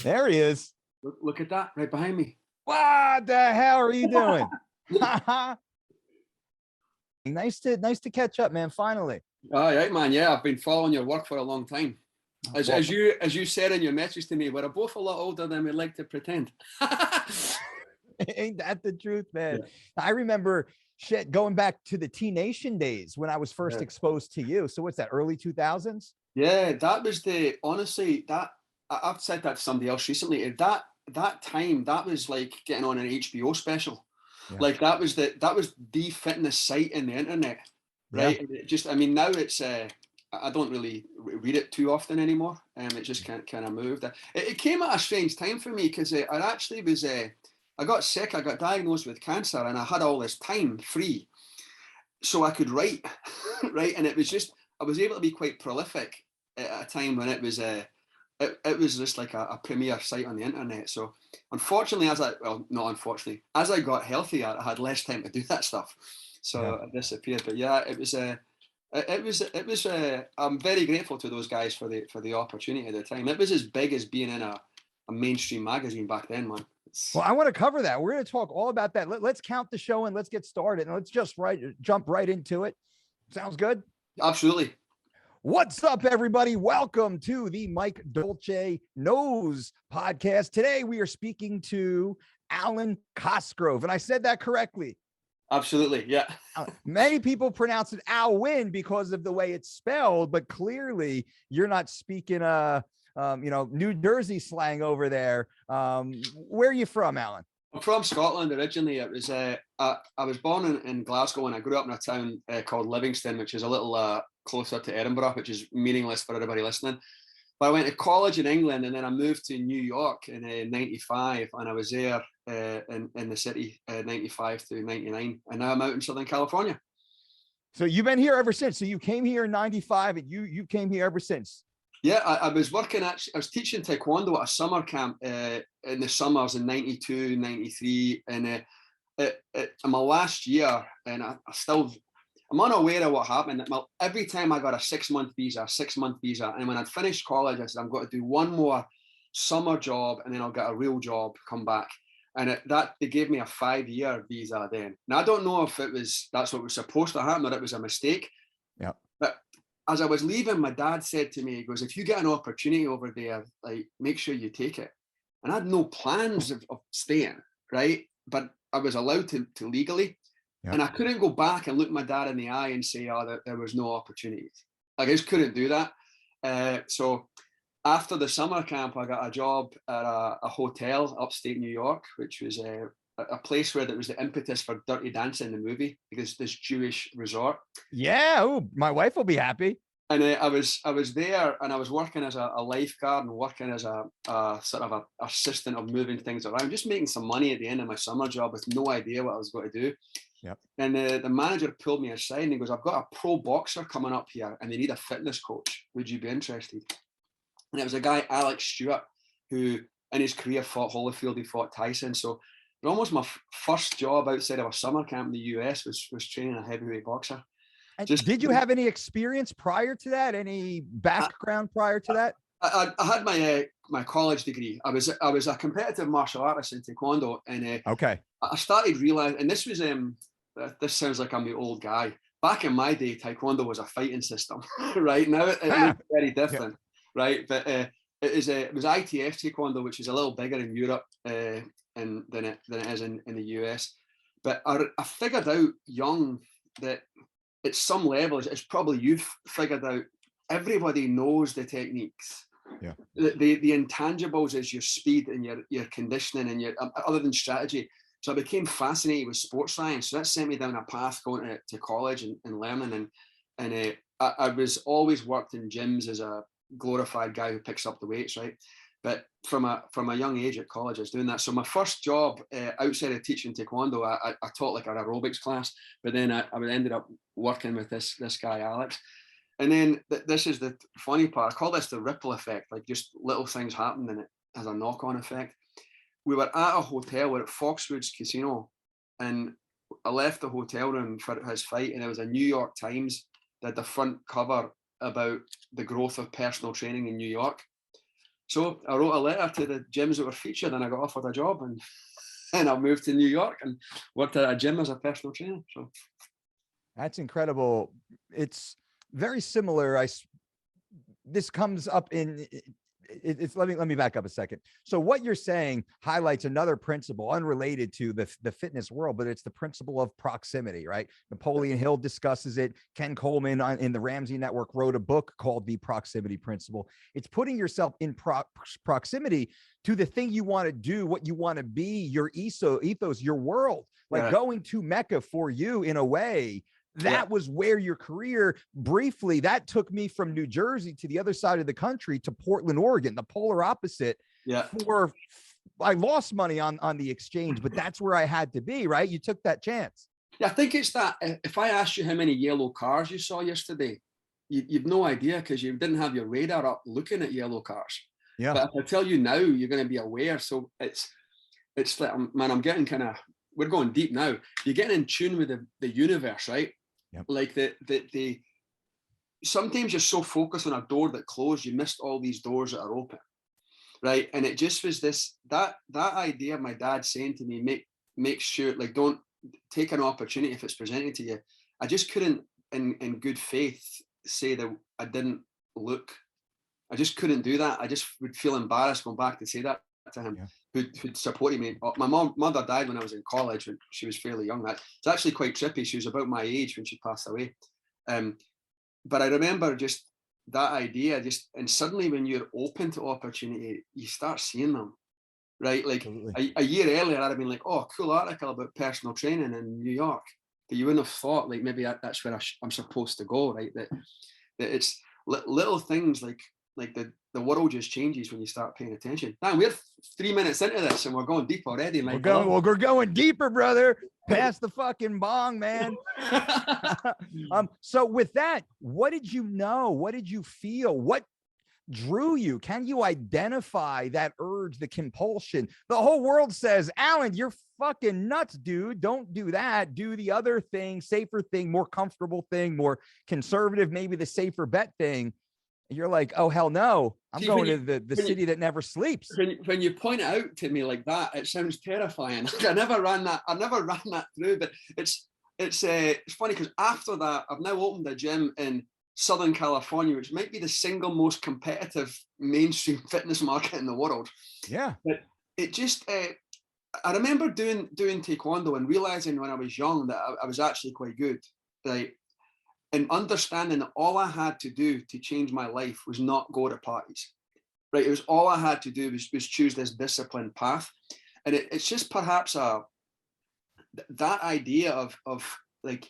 There he is. Look at that right behind me. What the hell are you doing? Nice to catch up, man. Finally. All right, man. Yeah, I've been following your work for a long time. As you said in your message to me, we're both a lot older than we like to pretend. Ain't that the truth, man? Yeah. I remember shit going back to the T-Nation days when I was first exposed to you. So what's that, early 2000s? Yeah, that was honestly, that I've said that to somebody else recently. That time, that was like getting on an HBO special. Yeah. Like that was the fitness site in the internet, right? Yeah. And it just, I mean, now it's I don't really read it too often anymore. It just kind of moved. It came at a strange time for me because I actually was I got sick. I got diagnosed with cancer, and I had all this time free, so I could write, right? And it was just, I was able to be quite prolific at a time when it was just like a premier site on the internet. So unfortunately, not unfortunately, as I got healthier, I had less time to do that stuff. So I disappeared. But yeah, it was I'm very grateful to those guys for the opportunity at the time. It was as big as being in a mainstream magazine back then, man. Well, I want to cover that. We're going to talk all about that. Let's count the show and let's get started. And let's just jump right into it. Sounds good? Absolutely. What's up, everybody? Welcome to the Mike Dolce Knows podcast. Today, we are speaking to Alwyn Cosgrove. And I said that correctly. Absolutely, yeah. Many people pronounce it Alwyn because of the way it's spelled, but clearly you're not speaking New Jersey slang over there. Where are you from, Alwyn? I'm from Scotland originally. It was I was born in Glasgow, and I grew up in a town called Livingston, which is a little closer to Edinburgh, which is meaningless for everybody listening. But I went to college in England, and then I moved to New York in '95, and I was there in the city 95 to 99, and now I'm out in Southern California. So you've been here ever since. So you came here in '95, and you came here ever since. Yeah, I was working I was teaching Taekwondo at a summer camp in the summers in 92, 93, and my last year, and I'm unaware of what happened. Every time I got a 6-month visa, and when I'd finished college, I said, I'm going to do one more summer job, and then I'll get a real job, come back. And they gave me a 5-year visa then. Now, I don't know if that's what was supposed to happen or it was a mistake. Yeah. But as I was leaving, my dad said to me, he goes, if you get an opportunity over there, like, make sure you take it. And I had no plans of staying, right? But I was allowed to legally. Yep. And I couldn't go back and look my dad in the eye and say, that there was no opportunities. I just couldn't do that. So after the summer camp, I got a job at a hotel upstate New York, which was a place where there was the impetus for Dirty Dancing, the movie, because this Jewish resort. Yeah, oh, my wife will be happy. And I was there, and I was working as a lifeguard and working as a sort of a assistant of moving things around, just making some money at the end of my summer job with no idea what I was going to do. Yep. And the manager pulled me aside and he goes, I've got a pro boxer coming up here and they need a fitness coach. Would you be interested? And it was a guy, Alex Stewart, who in his career fought Holyfield, he fought Tyson. So almost my first job outside of a summer camp in the US was training a heavyweight boxer. Did you have any experience prior to that? Any background prior to that? I had my college degree. I was a competitive martial artist in Taekwondo, and okay. I started realizing, and this was this sounds like I'm the old guy. Back in my day, Taekwondo was a fighting system, right? Now it's very different, right? But it was ITF Taekwondo, which is a little bigger in Europe than it is in the US. But I figured out young that at some level, it's probably you've figured out, everybody knows the techniques. Yeah. The intangibles is your speed and your conditioning and your other than strategy. So I became fascinated with sports science. So that sent me down a path going to college and learning. And I was always worked in gyms as a glorified guy who picks up the weights, right? But from a young age at college, I was doing that. So my first job outside of teaching Taekwondo, I taught like an aerobics class. But then I ended up working with this guy, Alex. And then this is the funny part. I call this the ripple effect, like just little things happen and it has a knock-on effect. We were at a hotel, we're at Foxwoods Casino, and I left the hotel room for his fight, and there was a New York Times that had the front cover about the growth of personal training in New York. So I wrote a letter to the gyms that were featured, and I got offered a job, and I moved to New York and worked at a gym as a personal trainer. So that's incredible. It's very similar. This comes up in it's let me back up a second. So what you're saying highlights another principle unrelated to the fitness world, but it's the principle of proximity, right? Napoleon Hill discusses it. Ken Coleman in the Ramsey Network wrote a book called The Proximity Principle. It's putting yourself in proximity to the thing you want to do, what you want to be, your ethos, your world. Like going to Mecca for you in a way, that was where your career briefly, that took me from New Jersey to the other side of the country to Portland, Oregon, the polar opposite. I lost money on the exchange, but that's where I had to be, right? You took that chance. Yeah, I think it's that. If I asked you how many yellow cars you saw yesterday, you've no idea, because you didn't have your radar up looking at yellow cars. Yeah. But if I tell you now, you're going to be aware. So it's like, man, I'm getting we're going deep now. You're getting in tune with the universe, right? Yep. Like the sometimes you're so focused on a door that closed, you missed all these doors that are open, right? And it just was that idea of my dad saying to me, make sure, like, don't take an opportunity if it's presented to you. I just couldn't, in good faith, say that I didn't look. I just couldn't do that. I just would feel embarrassed going back to say that to him. Yeah. Who'd supported me. My mother died when I was in college, when she was fairly young. It's actually quite trippy. She was about my age when she passed away. But I remember just that idea, and suddenly when you're open to opportunity, you start seeing them, right? Like a year earlier, I'd have been like, oh, cool article about personal training in New York. But you wouldn't have thought, like, maybe that's where I'm supposed to go, right? That it's little things like the world just changes when you start paying attention. Man, we're 3 minutes into this and we're going deep already. We're going deeper, brother. Pass the fucking bong, man. So with that, what did you know? What did you feel? What drew you? Can you identify that urge, the compulsion? The whole world says, Alwyn, you're fucking nuts, dude. Don't do that. Do the other thing, safer thing, more comfortable thing, more conservative, maybe the safer bet thing. You're like, oh, hell no. I'm going to the city that never sleeps. When you point it out to me like that, it sounds terrifying. I never ran that through, but it's funny because after that, I've now opened a gym in Southern California, which might be the single most competitive mainstream fitness market in the world. Yeah. But it just, I remember doing Taekwondo and realizing when I was young that I was actually quite good, right? And understanding that all I had to do to change my life was not go to parties, right? It was all I had to do was choose this disciplined path. And it's just perhaps that idea of like,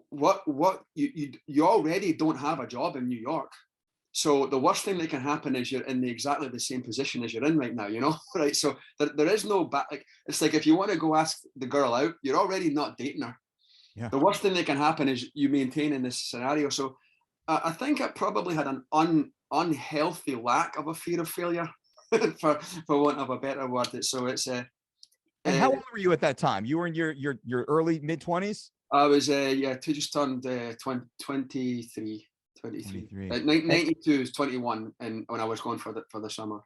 what you already don't have a job in New York. So the worst thing that can happen is you're in exactly the same position as you're in right now, you know, right? So there is no back, like, it's like if you want to go ask the girl out, you're already not dating her. Yeah. The worst thing that can happen is you maintain in this scenario. So I think I probably had an unhealthy lack of a fear of failure, for want of a better word. So it's and how old were you at that time? You were in your early mid-20s? I was just turned 23. 92 is 21, and when I was going for the summer.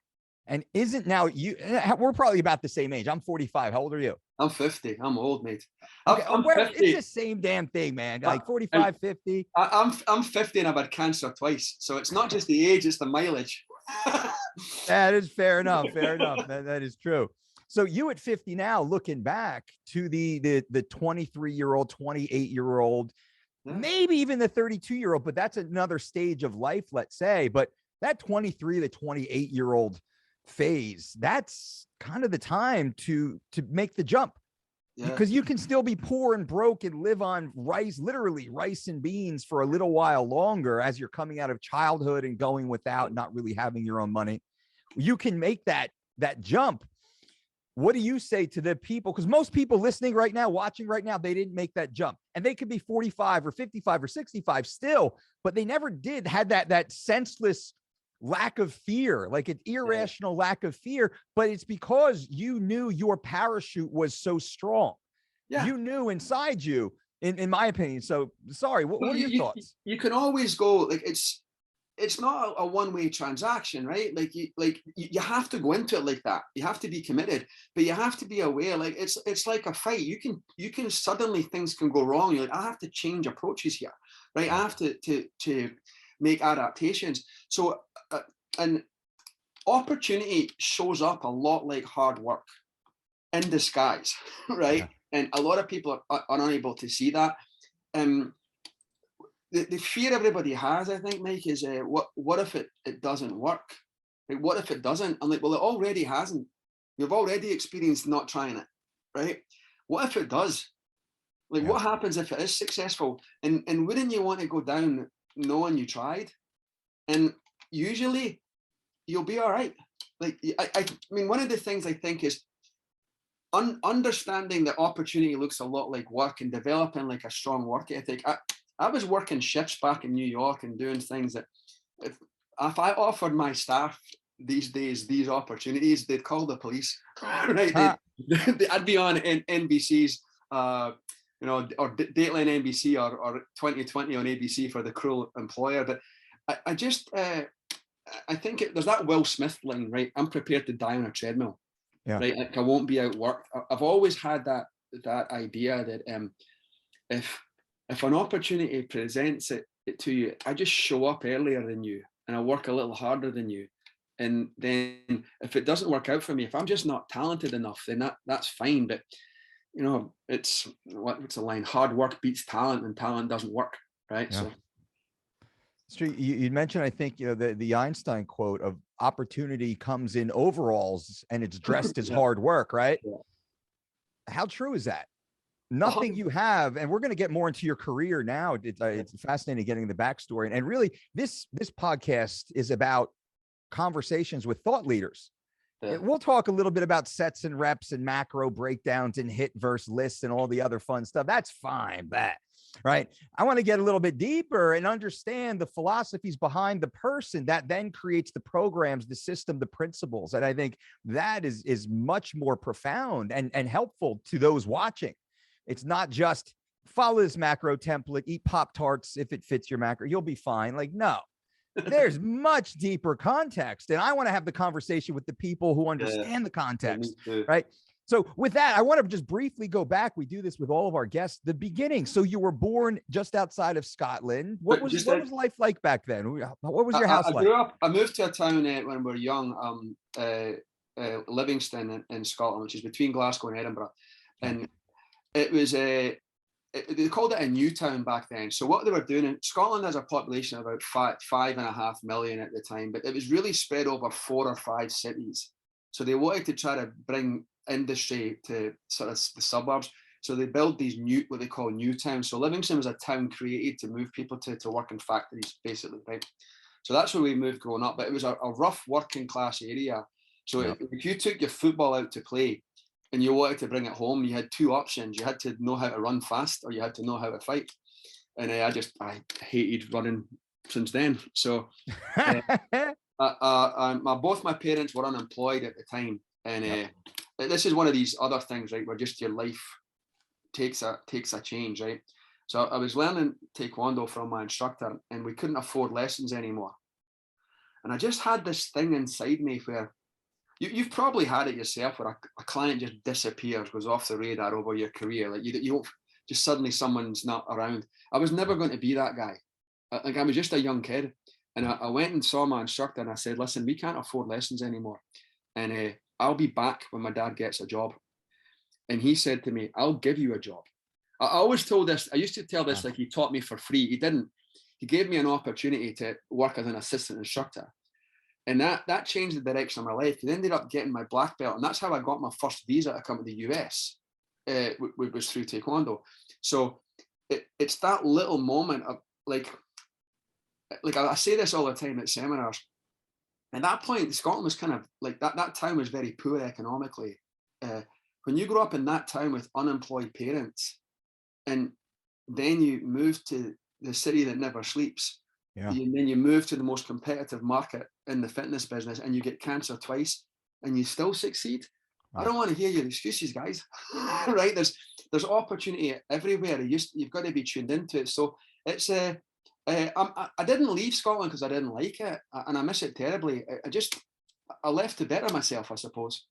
And isn't now we're probably about the same age. I'm 45. How old are you? I'm 50. I'm old, mate. Okay, I'm 50. It's the same damn thing, man. Like 45, 50. I'm 50 and I've had cancer twice. So it's not just the age, it's the mileage. That is fair enough. Fair enough. That is true. So you at 50 now, looking back to the 23-year-old, 28-year-old, maybe even the 32-year-old, but that's another stage of life, let's say. But that 23 to 28-year-old phase, that's kind of the time to make the jump, because you can still be poor and broke and live on rice, literally rice and beans, for a little while longer as you're coming out of childhood and going without, not really having your own money. You can make that jump. What do you say to the people? Because most people listening right now, watching right now, they didn't make that jump, and they could be 45 or 55 or 65 still, but they never had that senseless lack of fear, like an irrational lack of fear. But it's because you knew your parachute was so strong. Yeah. You knew inside you, in my opinion. So sorry, what are your thoughts? You can always go, like, it's not a one-way transaction, right? Like you have to go into it like that. You have to be committed, but you have to be aware. Like it's like a fight. You can suddenly things can go wrong. You're like, I have to change approaches here, right? I have to make adaptations. So and opportunity shows up a lot like hard work in disguise, right? Yeah. And a lot of people are unable to see that. The fear everybody has, I think, Mike, is what if it doesn't work? Like, what if it doesn't? I'm like, well, it already hasn't. You've already experienced not trying it, right? What if it does? Like, what happens if it is successful? And wouldn't you want to go down knowing you tried? And usually you'll be all right. Like, I mean, one of the things I think is understanding that opportunity looks a lot like work and developing like a strong work ethic. I was working shifts back in New York and doing things that if I offered my staff these days these opportunities, they'd call the police, right? I'd be on NBC's, or Dateline NBC or 2020 on ABC for The Cruel Employer. But I think there's that Will Smith line, right? I'm prepared to die on a treadmill, right? Like, I won't be out work. I've always had that idea that if an opportunity presents it to you, I just show up earlier than you and I work a little harder than you. And then if it doesn't work out for me, if I'm just not talented enough, then that's fine. But it's what's the line? Hard work beats talent, and talent doesn't work, right? Yeah. So it's true. You mentioned, I think, the Einstein quote of opportunity comes in overalls and it's dressed as hard work, right? Yeah. How true is that? Nothing you have, and we're going to get more into your career now. It's fascinating getting the backstory, and really this podcast is about conversations with thought leaders. Yeah. We'll talk a little bit about sets and reps and macro breakdowns and hit versus lists and all the other fun stuff. That's fine, but right. I want to get a little bit deeper and understand the philosophies behind the person that then creates the programs, the system, the principles. And I think that is much more profound and helpful to those watching. It's not just follow this macro template, eat Pop-Tarts if it fits your macro, you'll be fine. Like, no, there's much deeper context. And I want to have the conversation with the people who understand the context, right? So with that, I want to just briefly go back. We do this with all of our guests, the beginning. So you were born just outside of Scotland. What was life like back then? What was your house like? I moved to a town when we were young, Livingston in Scotland, which is between Glasgow and Edinburgh. And it was they called it a new town back then. So what they were doing in Scotland has a population of about 5.5 million at the time, but it was really spread over 4 or 5 cities. So they wanted to try to bring industry to sort of the suburbs. So they built these what they call new towns. So Livingston was a town created to move people to work in factories, basically, right? So that's where we moved growing up. But it was a rough working class area. So if you took your football out to play, and you wanted to bring it home, you had 2 options. You had to know how to run fast, or you had to know how to fight. And I hated running since then. So both my parents were unemployed at the time. And this is one of these other things, right, where just your life takes a change, right? So I was learning Taekwondo from my instructor, and we couldn't afford lessons anymore. And I just had this thing inside me where, you've probably had it yourself, where a client just disappears, goes off the radar over your career. Like you don't just suddenly someone's not around. I was never going to be that guy. I was just a young kid, and I went and saw my instructor, and I said, "Listen, we can't afford lessons anymore, and I'll be back when my dad gets a job." And he said to me, "I'll give you a job." I always told this. I used to tell this like he taught me for free. He didn't. He gave me an opportunity to work as an assistant instructor. And that changed the direction of my life. It ended up getting my black belt, and that's how I got my first visa to come to the US. Was through Taekwondo. So it's that little moment of like I say this all the time at seminars. At that point, Scotland was kind of like that town was very poor economically. When you grow up in that town with unemployed parents, and then you move to the city that never sleeps. And then you move to the most competitive market in the fitness business, and you get cancer twice, and you still succeed. I don't want to hear your excuses, guys. Right? There's opportunity everywhere. You've got to be tuned into it. So it's I didn't leave Scotland because I didn't like it, and I miss it terribly. I left to better myself, I suppose,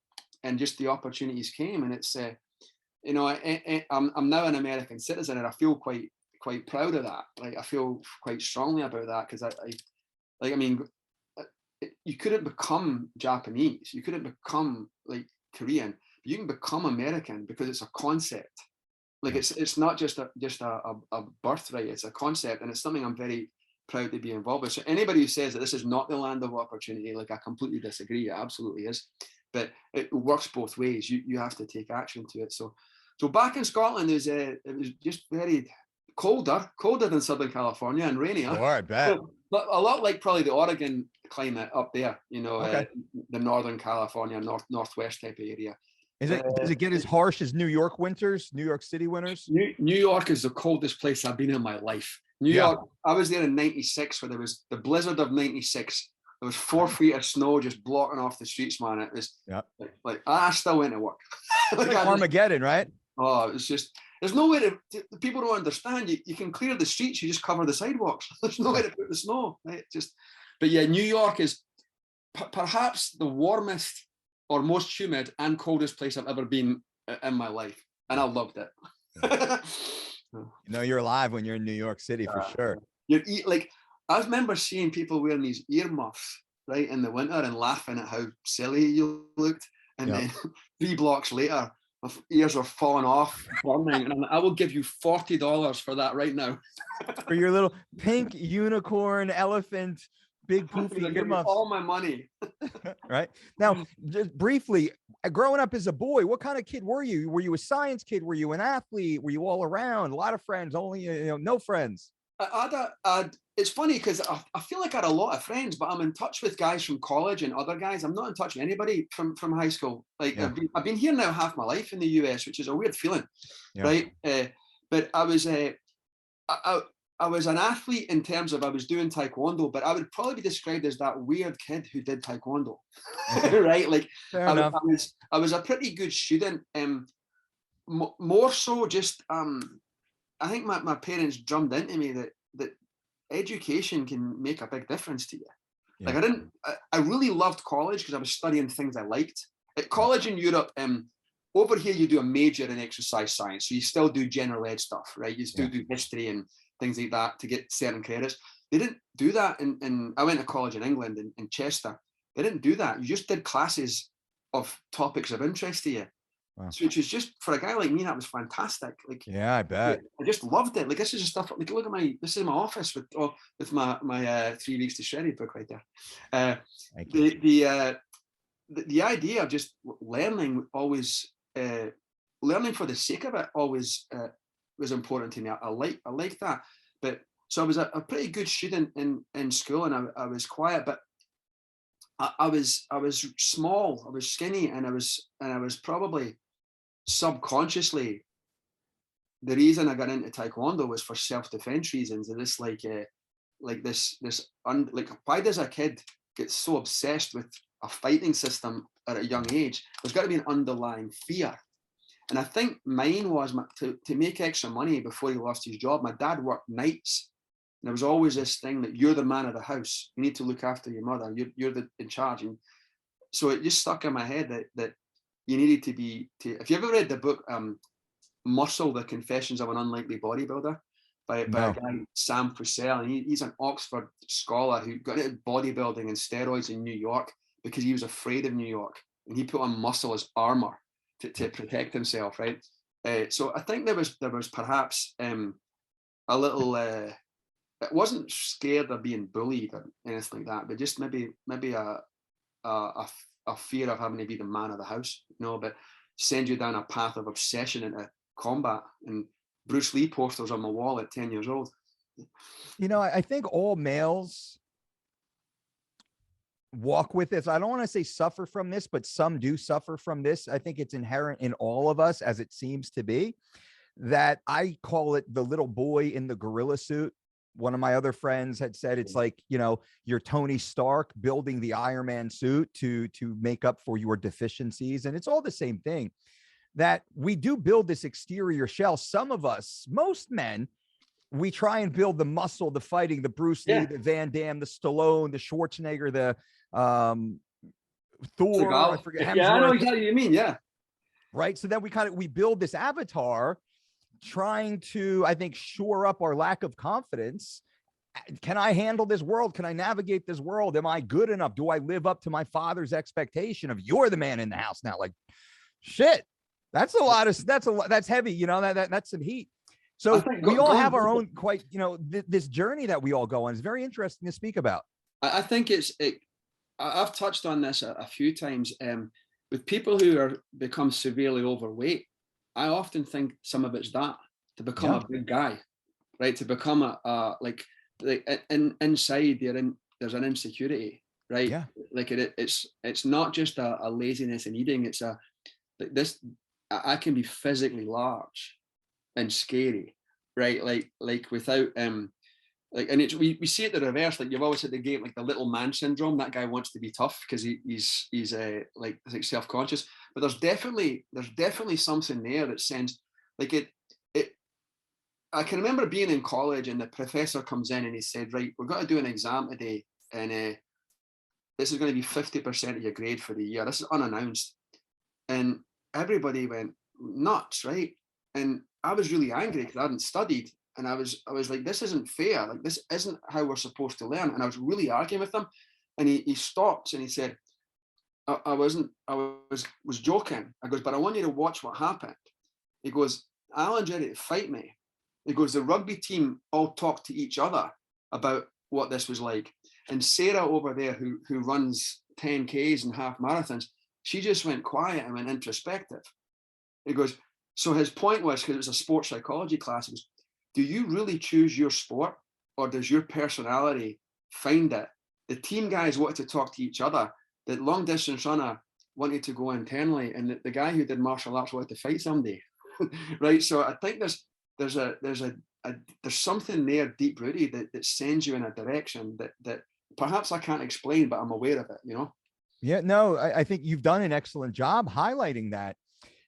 and just the opportunities came, and it's you know, I'm now an American citizen, and I feel quite proud of that. Like, I feel quite strongly about that, because I mean, you couldn't become Japanese, you couldn't become like Korean, you can become American because it's a concept. Like, it's not just a birthright, it's a concept, and it's something I'm very proud to be involved with. So anybody who says that this is not the land of opportunity, like, I completely disagree. It absolutely is, but it works both ways. You have to take action to it. So back in Scotland, it was just very colder than Southern California, and rainier. Sure, I bet. But a lot like probably the Oregon climate up there, you know, Okay. the Northern California, northwest type of area. Does it get as harsh as New York winters, New York City winters? New York is the coldest place I've been in my life. New York, I was there in '96, where there was the blizzard of '96. There was 4 feet of snow just blocking off the streets, man. It was like I still went to work. Like Armageddon, right? Oh, it's just, there's no way to, people don't understand. You can clear the streets, you just cover the sidewalks. There's no way to put the snow, right? But yeah, New York is perhaps the warmest or most humid and coldest place I've ever been in my life, and I loved it. You know you're alive when you're in New York City, for sure. Like, I remember seeing people wearing these earmuffs, right, in the winter, and laughing at how silly you looked, and then 3 blocks later, my ears are falling off, burning, and I will give you $40 for that right now. For your little pink unicorn elephant, big poofy earmuffs. All my money. Right now, just briefly, growing up as a boy, what kind of kid were you? Were you a science kid? Were you an athlete? Were you all around? A lot of friends, only no friends? It's funny because I feel like I had a lot of friends, but I'm in touch with guys from college and other guys. I'm not in touch with anybody from high school. Like, I've been here now half my life in the US, which is a weird feeling, right? But I was an athlete in terms of I was doing taekwondo, but I would probably be described as that weird kid who did taekwondo, right? Like, I was a pretty good student. More so, just I think my parents drummed into me that education can make a big difference to you. Like, I really loved college because I was studying things I liked. At college in Europe, over here you do a major in exercise science, so you still do general ed stuff, right? You still do history and things like that to get certain credits. They didn't do that in I went to college in England, in Chester. They didn't do that. You just did classes of topics of interest to you. Wow. So, which is just, for a guy like me, that was fantastic. Like, yeah, I bet. I just loved it. Like, this is the stuff. Like, look at this is my office with my 3 weeks to Shredded book right there. The idea of just learning always, learning for the sake of it always was important to me. I like that. But so I was a pretty good student in school, and I was quiet, but I was small, I was skinny, and I was probably subconsciously, the reason I got into taekwondo was for self-defense reasons. And this like why does a kid get so obsessed with a fighting system at a young age? There's got to be an underlying fear. And I think mine was to make extra money before he lost his job. My dad worked nights, and there was always this thing that you're the man of the house. You need to look after your mother. You're in charge. And so it just stuck in my head that you needed to be. If you ever read the book Muscle: The Confessions of an Unlikely Bodybuilder by a guy, Sam Fussell, and he's an Oxford scholar who got into bodybuilding and steroids in New York because he was afraid of New York, and he put on muscle as armor to protect himself, right? So I think there was perhaps a little. It wasn't scared of being bullied or anything like that, but just maybe a fear of having to be the man of the house, but send you down a path of obsession into combat. And Bruce Lee posters on my wall at 10 years old. I think all males walk with this. I don't want to say suffer from this, but some do suffer from this. I think it's inherent in all of us, as it seems to be, that I call it the little boy in the gorilla suit. One of my other friends had said it's like, you're Tony Stark building the Iron Man suit to make up for your deficiencies. And it's all the same thing, that we do build this exterior shell. Some of us, most men, we try and build the muscle, the fighting, the Bruce Lee, the Van Damme, the Stallone, the Schwarzenegger, the Thor, I forget, Hemsworth. Yeah, I know exactly what you mean. Yeah. Right. So then we build this avatar trying to, I think, shore up our lack of confidence. Can I handle this world? Can I navigate this world? Am I good enough? Do I live up to my father's expectation of you're the man in the house now? Like, shit, that's heavy. You know, that's some heat. So we all have our own quite, you know, this journey that we all go on is very interesting to speak about. I think I've touched on this a few times. With people who become severely overweight, I often think some of it's that, to become a big guy, right? To become inside there's an insecurity, right? Yeah. Like it's not just a laziness in eating. It's I can be physically large and scary, right? Like without and we see it the reverse. Like you've always had the game, like the little man syndrome. That guy wants to be tough because he's like self-conscious. But there's definitely something there that sends like it. I can remember being in college and the professor comes in and he said, right, we're going to do an exam today, and this is going to be 50% of your grade for the year. This is unannounced, and everybody went nuts, right? And I was really angry because I hadn't studied. And I was like, this isn't fair. Like, this isn't how we're supposed to learn. And I was really arguing with him. And he stopped and he said, I was joking. I goes, but I want you to watch what happened. He goes, Alan's ready to fight me. He goes, the rugby team all talked to each other about what this was like. And Sarah over there, who runs 10Ks and half marathons, she just went quiet and went introspective. He goes, so his point was, because it was a sports psychology class, was, do you really choose your sport, or does your personality find it? The team guys wanted to talk to each other. The long distance runner wanted to go internally, and the guy who did martial arts wanted to fight somebody, right? So I think there's something there deep rooted that sends you in a direction that perhaps I can't explain, but I'm aware of it. You know? Yeah. No, I think you've done an excellent job highlighting that,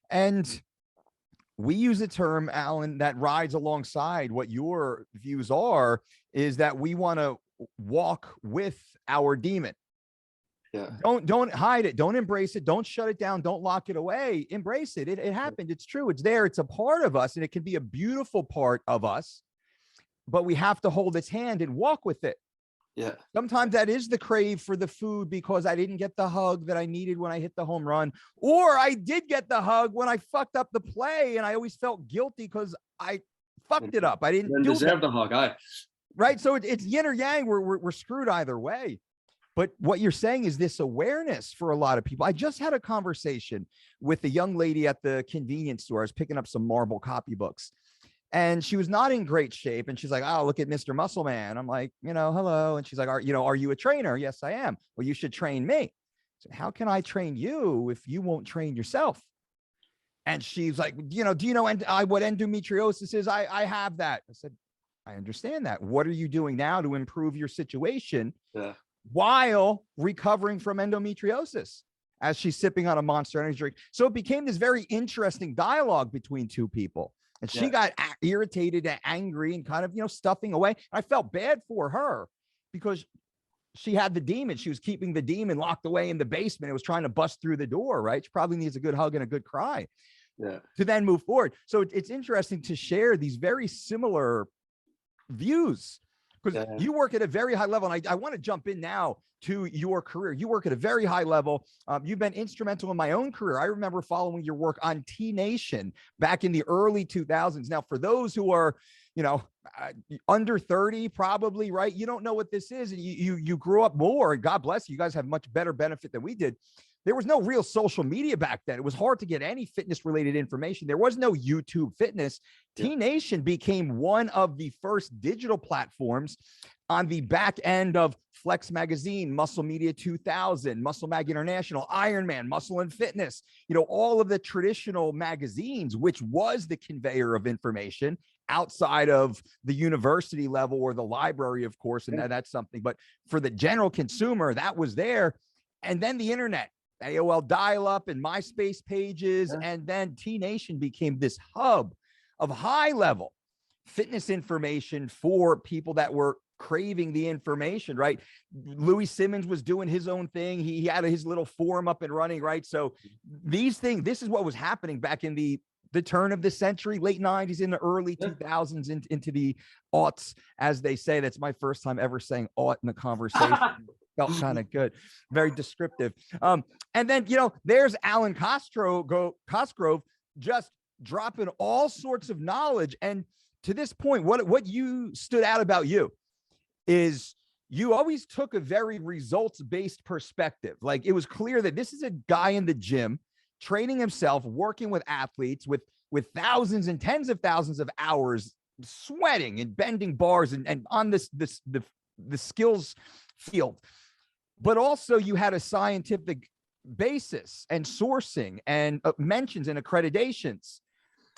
and we use a term, Alan, that rides alongside what your views are, is that we want to walk with our demon. Yeah. Don't hide it. Don't embrace it. Don't shut it down. Don't lock it away. Embrace it. It happened. It's true. It's there. It's a part of us, and it can be a beautiful part of us, but we have to hold its hand and walk with it. Yeah. Sometimes that is the crave for the food because I didn't get the hug that I needed when I hit the home run, or I did get the hug when I fucked up the play, and I always felt guilty because I fucked it up. I didn't deserve the hug. Right. So it's yin or yang. We're screwed either way. But what you're saying is this awareness for a lot of people. I just had a conversation with a young lady at the convenience store. I was picking up some Marvel copybooks, and she was not in great shape. And she's like, oh, look at Mr. Muscle Man. I'm like, hello. And she's like, are you a trainer? Yes, I am. Well, you should train me. So how can I train you if you won't train yourself? And she's like, do you know what endometriosis is? I have that. I said, I understand that. What are you doing now to improve your situation? Yeah. While recovering from endometriosis, as she's sipping on a Monster Energy drink. So it became this very interesting dialogue between two people. And she got irritated and angry and kind of, stuffing away. I felt bad for her because she had the demon. She was keeping the demon locked away in the basement. It was trying to bust through the door, right? She probably needs a good hug and a good cry to then move forward. So it's interesting to share these very similar views, because you work at a very high level. And I want to jump in now to your career. You work at a very high level. You've been instrumental in my own career. I remember following your work on T Nation back in the early 2000s. Now, for those who are, under 30, probably, right? You don't know what this is. And you grew up more, and God bless you. You guys have much better benefit than we did. There was no real social media back then. It was hard to get any fitness related information. There was no YouTube fitness. T Nation became one of the first digital platforms on the back end of Flex Magazine, Muscle Media 2000, Muscle Mag International, Iron Man, Muscle and Fitness, all of the traditional magazines, which was the conveyor of information outside of the university level or the library, of course. And that's something, but for the general consumer, that was there. And then the internet. AOL dial-up and MySpace pages, and then T Nation became this hub of high level fitness information for people that were craving the information, right? Louis Simmons was doing his own thing. He had his little forum up and running, right? So these things, this is what was happening back in the turn of the century, late 90s, in the early 2000s, into the aughts, as they say. That's my first time ever saying aught in a conversation. Felt kind of good, very descriptive. And then, you know, there's Alwyn Cosgrove just dropping all sorts of knowledge. And to this point, what you stood out about you is you always took a very results-based perspective. Like, it was clear that this is a guy in the gym training himself, working with athletes with thousands and tens of thousands of hours, sweating and bending bars and on the skills field. But also you had a scientific basis and sourcing and mentions and accreditations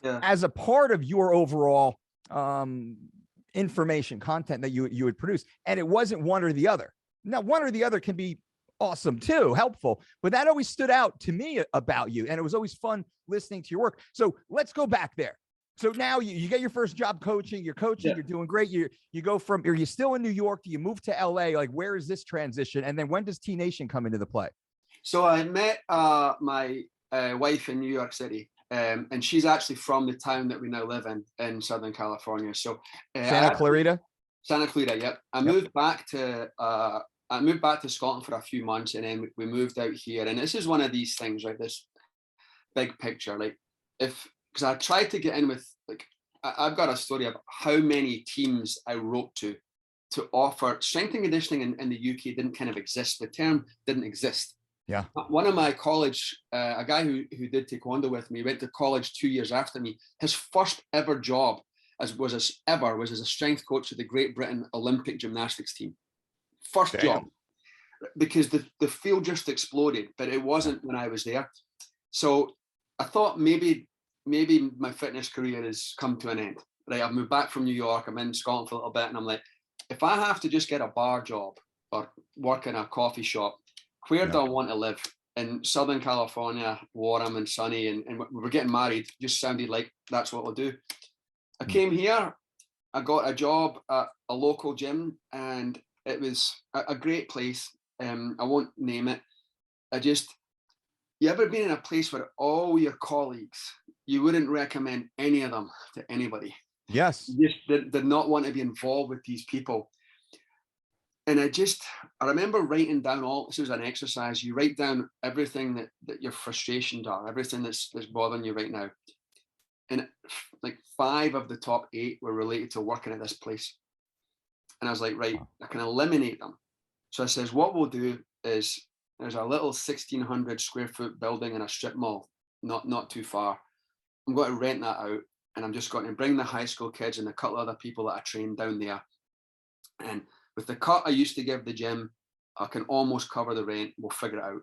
as a part of your overall information content that you would produce. And it wasn't one or the other. Now, one or the other can be awesome too, helpful, but that always stood out to me about you. And it was always fun listening to your work. So let's go back there. So now you get your first job coaching, you're coaching, you're doing great. You go from, are you still in New York? Do you move to LA? Like, where is this transition? And then when does T Nation come into the play? So I met my wife in New York City. And she's actually from the town that we now live in Southern California. So Santa Clarita. Yep. I moved back to Scotland for a few months, and then we moved out here. And this is one of these things, right? This big picture, like, because I tried to get in with, like, I've got a story of how many teams I wrote to offer strength and conditioning in the UK didn't kind of exist. The term didn't exist. Yeah. One of my college, a guy who did taekwondo with me, went to college 2 years after me. His first ever job was as a strength coach of the Great Britain Olympic gymnastics team. First job, because the field just exploded, but it wasn't when I was there. So I thought maybe my fitness career has come to an end. Right, I've moved back from New York. I'm in Scotland for a little bit, and I'm like, if I have to just get a bar job or work in a coffee shop, where do I want to live? In Southern California, warm and sunny, and we're getting married. Just sounded like that's what we'll do. I came here, I got a job at a local gym, and it was a great place. I won't name it. You ever been in a place where all your colleagues, you wouldn't recommend any of them to anybody? Yes. You just did not want to be involved with these people. And I remember writing down this was an exercise. You write down everything that your frustrations are, everything that's bothering you right now. And like 5 of the top 8 were related to working at this place. And I was like, right, I can eliminate them. So I says, what we'll do is, there's a little 1,600 square foot building in a strip mall, not too far. I'm going to rent that out, and I'm just going to bring the high school kids and a couple other people that I train down there. And with the cut I used to give the gym, I can almost cover the rent. We'll figure it out.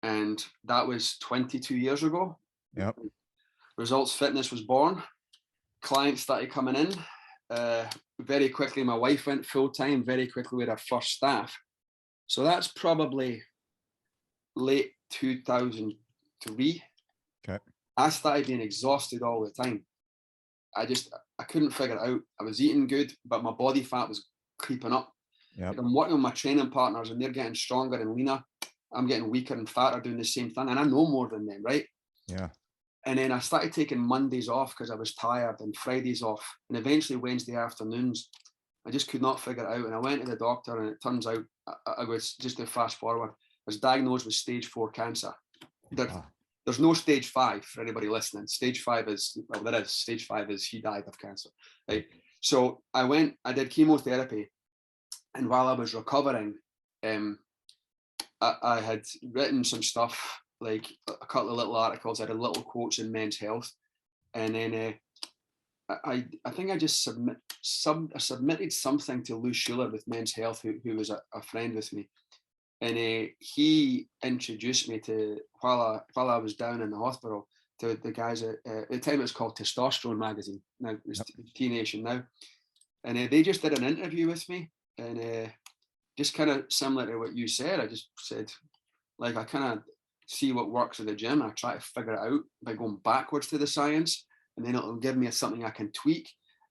And that was 22 years ago. Yep. Results Fitness was born. Clients started coming in. Very quickly, my wife went full time. Very quickly, we had our first staff. So that's probably late 2003. Okay. I started being exhausted all the time. I couldn't figure it out. I was eating good, but my body fat was creeping up. Yep. Like, I'm working with my training partners, and they're getting stronger and leaner. I'm getting weaker and fatter doing the same thing, and I know more than them, right? Yeah. And then I started taking Mondays off because I was tired, and Fridays off, and eventually Wednesday afternoons. I just could not figure it out, and I went to the doctor, and it turns out, I was, just to fast forward, I was diagnosed with stage 4 cancer. There's no stage 5 for anybody listening. Stage 5 is, well, there is. Stage 5 is he died of cancer, right? So I did chemotherapy, and while I was recovering, I had written some stuff, like a couple of little articles. I had little quotes in Men's Health, and then I think I just submitted something to Lou Schuler with Men's Health, who was a friend with me, and he introduced me to, while I was down in the hospital, to the guys at the time it was called Testosterone Magazine. Now it's T Nation now, and they just did an interview with me, and just kind of similar to what you said. I just said, like, I kind of see what works at the gym. I try to figure it out by going backwards to the science, and then it'll give me something I can tweak.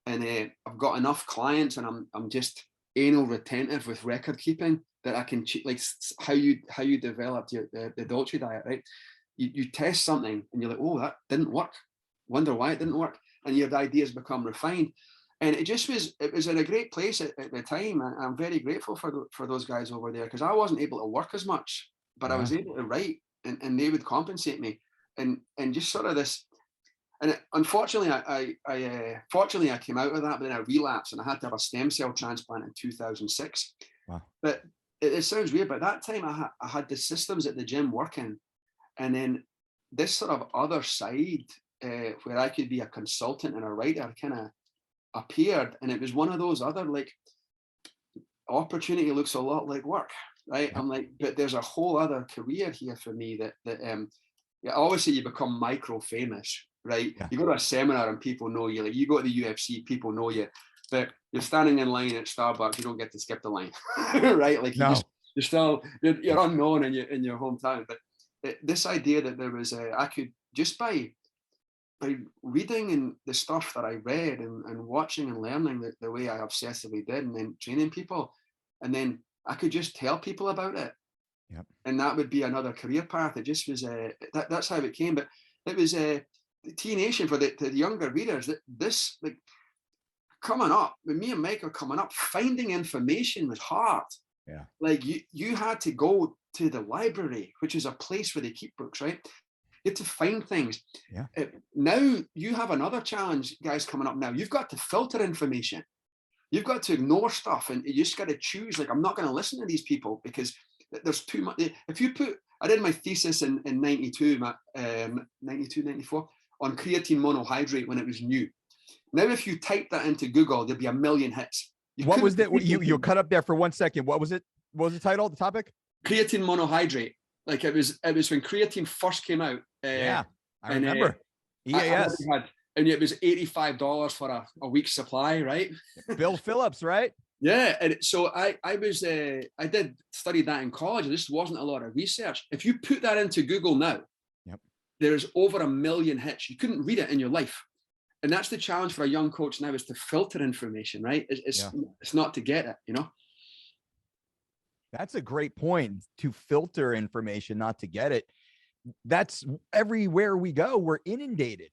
and I've got enough clients, and I'm just anal retentive with record keeping that I can like how you developed the Dolce diet, right? You test something and you're like, oh, that didn't work. Wonder why it didn't work, and your ideas become refined. And it was in a great place at the time. I'm very grateful for those guys over there, because I wasn't able to work as much, but I was able to write, and they would compensate me, and just sort of this. And unfortunately, fortunately I came out of that, but then I relapsed, and I had to have a stem cell transplant in 2006. Wow. But it sounds weird, but that time I had the systems at the gym working, and then this sort of other side where I could be a consultant and a writer kind of appeared, and it was one of those other, like, opportunity looks a lot like work, right? I'm like, but there's a whole other career here for me that yeah, obviously you become micro famous, right? You go to a seminar and people know you. Like, you go to the UFC, people know you, but you're standing in line at Starbucks, you don't get to skip the line, right? Like, you're unknown in your hometown. But this idea that there was I could just by reading and the stuff that I read and watching and learning the way I obsessively did, and then training people, and then I could just tell people about it. Yep. And that would be another career path. It just was that's how it came. But it was T-Nation for the younger readers, that this, like, coming up, when me and Mike are coming up, finding information was hard. Yeah. Like, you had to go to the library, which is a place where they keep books, right? You have to find things. Yeah. Now you have another challenge, guys, coming up now. You've got to filter information. You've got to ignore stuff, and you just got to choose. Like, I'm not going to listen to these people because there's too much. If you put, I did my thesis in 92, 94 on creatine monohydrate when it was new. Now, if you type that into Google, there'll be a million hits. What was that? You cut up there for 1 second. What was it? What was the title, the topic? Creatine monohydrate. Like, it was when creatine first came out. Yeah, I remember. EAS. And it was $85 for a week's supply, right? Bill Phillips, right? Yeah, and so I did study that in college. There just wasn't a lot of research. If you put that into Google now, there's over 1 million hits. You couldn't read it in your life. And that's the challenge for a young coach now, is to filter information, right? It's not to get it, you know? That's a great point, to filter information, not to get it. That's everywhere we go. We're inundated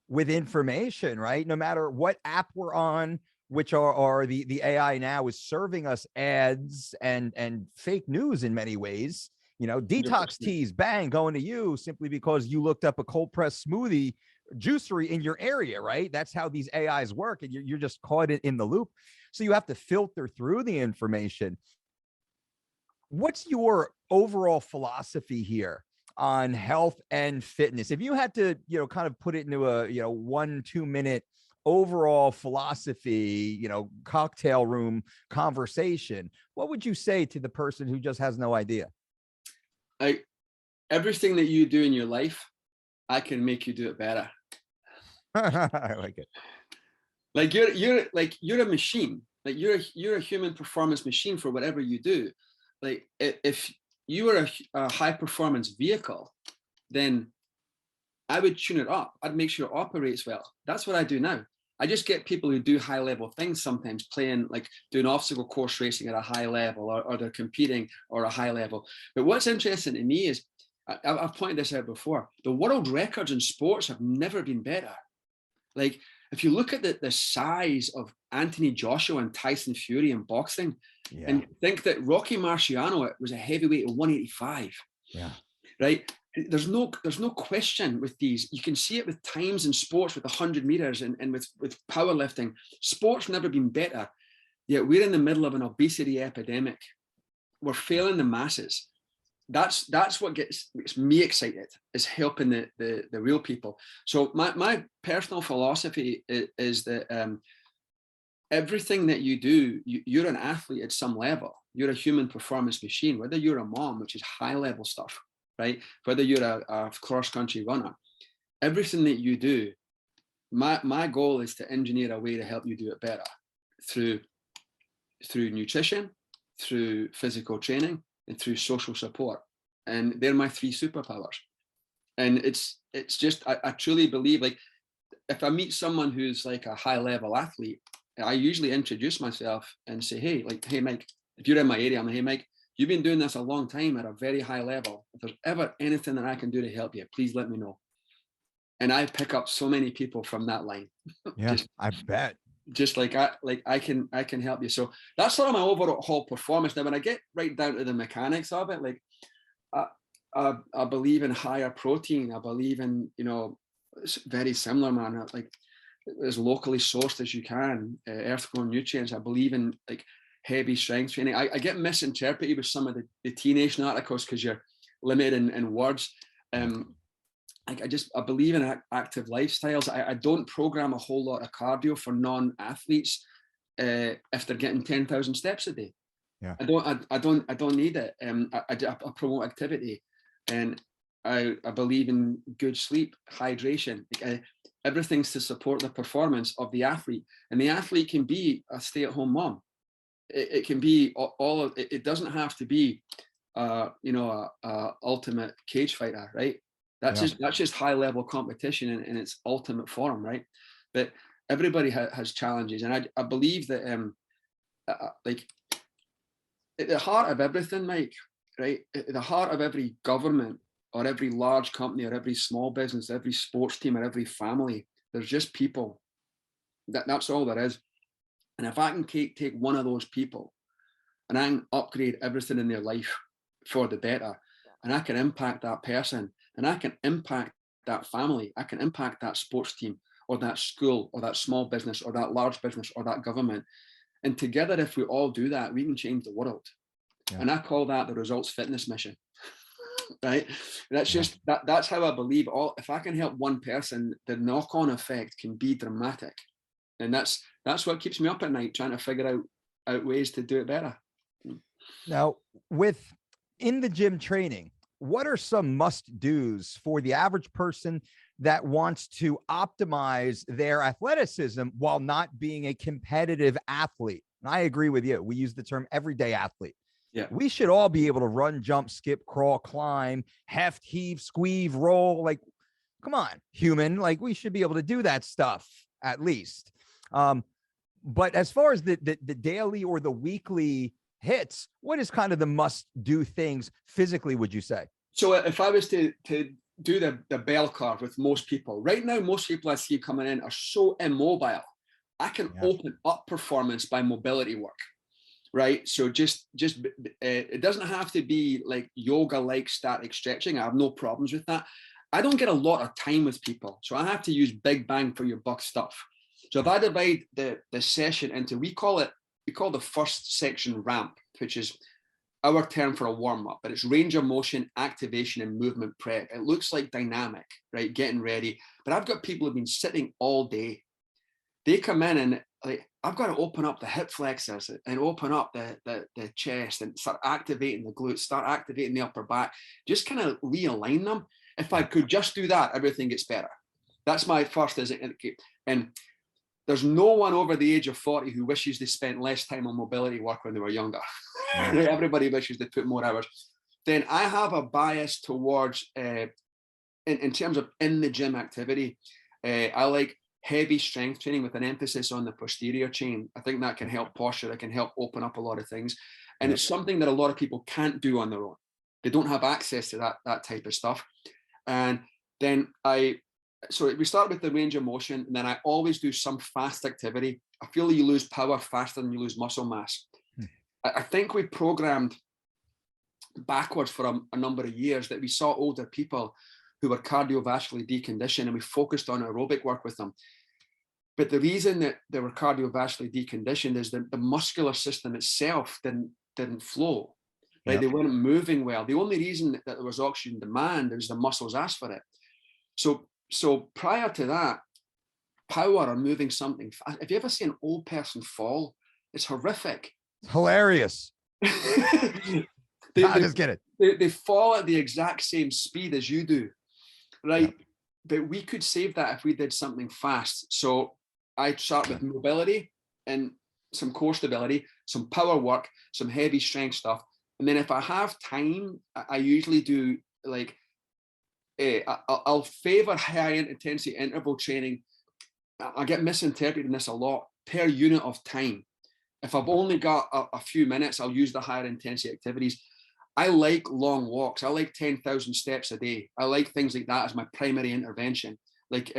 with information, right? No matter what app we're on, which are the AI now is serving us ads and fake news in many ways. You know, detox teas, bang, going to you simply because you looked up a cold pressed smoothie juicery in your area, right? That's how these AIs work, and you're just caught in the loop. So you have to filter through the information. What's your overall philosophy here on health and fitness? If you had to, kind of put it into a, 1-2 minute overall philosophy, cocktail room conversation, what would you say to the person who just has no idea? Everything that you do in your life, I can make you do it better. I like it. Like, you're a machine. Like, you're a human performance machine for whatever you do. Like, if you were a high performance vehicle, then I would tune it up. I'd make sure it operates well. That's what I do now. I just get people who do high level things, sometimes playing, like doing obstacle course racing at a high level, or they're competing or a high level. But what's interesting to me is, I've pointed this out before, the world records in sports have never been better. Like, if you look at the size of Anthony Joshua and Tyson Fury in boxing, and think that Rocky Marciano was a heavyweight of 185. Yeah. Right. There's no question with these. You can see it with times in sports, with 100 meters and with powerlifting. Sports never been better. Yet we're in the middle of an obesity epidemic. We're failing the masses. That's what gets me excited, is helping the real people. So my personal philosophy is that everything that you do, you're an athlete at some level. You're a human performance machine, whether you're a mom, which is high level stuff, right? Whether you're a cross country runner, everything that you do, my goal is to engineer a way to help you do it better through nutrition, through physical training, and through social support. And they're my 3 superpowers. And it's just, I truly believe, like, if I meet someone who's like a high level athlete, I usually introduce myself and say, hey, like, hey, Mike, if you're in my area, I'm like, hey, Mike, you've been doing this a long time at a very high level. If there's ever anything that I can do to help you, please let me know. And I pick up so many people from that line. Yeah, I bet. Just like I can help you. So that's sort of my overall performance. Now, when I get right down to the mechanics of it, like I believe in higher protein. I believe in, you know, it's very similar, man. Like as locally sourced as you can, earth-grown nutrients. I believe in like heavy strength training. I get misinterpreted with some of the teenage articles because you're limited in words. I believe in active lifestyles. I don't program a whole lot of cardio for non-athletes if they're getting 10,000 steps a day. Yeah. I don't need it. I promote activity, and I believe in good sleep, hydration. Everything's to support the performance of the athlete, and the athlete can be a stay-at-home mom. It can be all of it. It doesn't have to be, you know, a ultimate cage fighter, right? That's just high level competition in its ultimate form, right? But everybody has challenges, and I believe that like at the heart of everything, Mike, right? At the heart of every government or every large company or every small business, every sports team or every family, there's just people. That's all there is. And if I can take one of those people and I can upgrade everything in their life for the better, and I can impact that person, and I can impact that family, I can impact that sports team or that school or that small business or that large business or that government. And together, if we all do that, we can change the world. Yeah. And I call that the results fitness mission. Right? That's just that's how I believe. If I can help one person, the knock-on effect can be dramatic. And that's what keeps me up at night, trying to figure out ways to do it better. Now, in the gym training, what are some must-dos for the average person that wants to optimize their athleticism while not being a competitive athlete? And I agree with you. We use the term everyday athlete. Yeah. We should all be able to run, jump, skip, crawl, climb, heft, heave, squeeze, roll. Like, come on, human. Like, we should be able to do that stuff at least. But as far as the daily or the weekly hits, what is kind of the must-do things physically, would you say? So if I was to do the bell curve with most people, right now, most people I see coming in are so immobile. I can open up performance by mobility work, right? So just it doesn't have to be like yoga-like static stretching. I have no problems with that. I don't get a lot of time with people, so I have to use big bang for your buck stuff. So if I divide the session into, we call the first section ramp, which is our term for a warm-up, but it's range of motion, activation, and movement prep. It looks like dynamic, right? Getting ready. But I've got people who've been sitting all day. They come in and like, I've got to open up the hip flexors and open up the chest and start activating the glutes, start activating the upper back, just kind of realign them. If I could just do that, everything gets better. That's my first, and there's no one over the age of 40 who wishes they spent less time on mobility work when they were younger. Everybody wishes they put more hours. Then I have a bias towards, in terms of in the gym activity, I like heavy strength training with an emphasis on the posterior chain. I think that can help posture. It can help open up a lot of things. And it's something that a lot of people can't do on their own. They don't have access to that type of stuff. And then so we start with the range of motion, and then I always do some fast activity. I feel you lose power faster than you lose muscle mass. I think we programmed backwards for a number of years that we saw older people who were cardiovascularly deconditioned and we focused on aerobic work with them. But the reason that they were cardiovascularly deconditioned is that the muscular system itself didn't flow. Right? They weren't moving well. The only reason that there was oxygen demand is the muscles asked for it. So prior to that, power or moving something, if you ever see an old person fall, it's horrific. It's hilarious. I just get it. They fall at the exact same speed as you do, right? But we could save that if we did something fast. So I start with mobility and some core stability, some power work, some heavy strength stuff. And then if I have time, I usually do like, I'll favor high intensity interval training I get misinterpreted in this a lot, per unit of time. If I've only got a few minutes, I'll use the higher intensity activities. I like long walks. I like 10,000 steps a day. I like things like that as my primary intervention. Like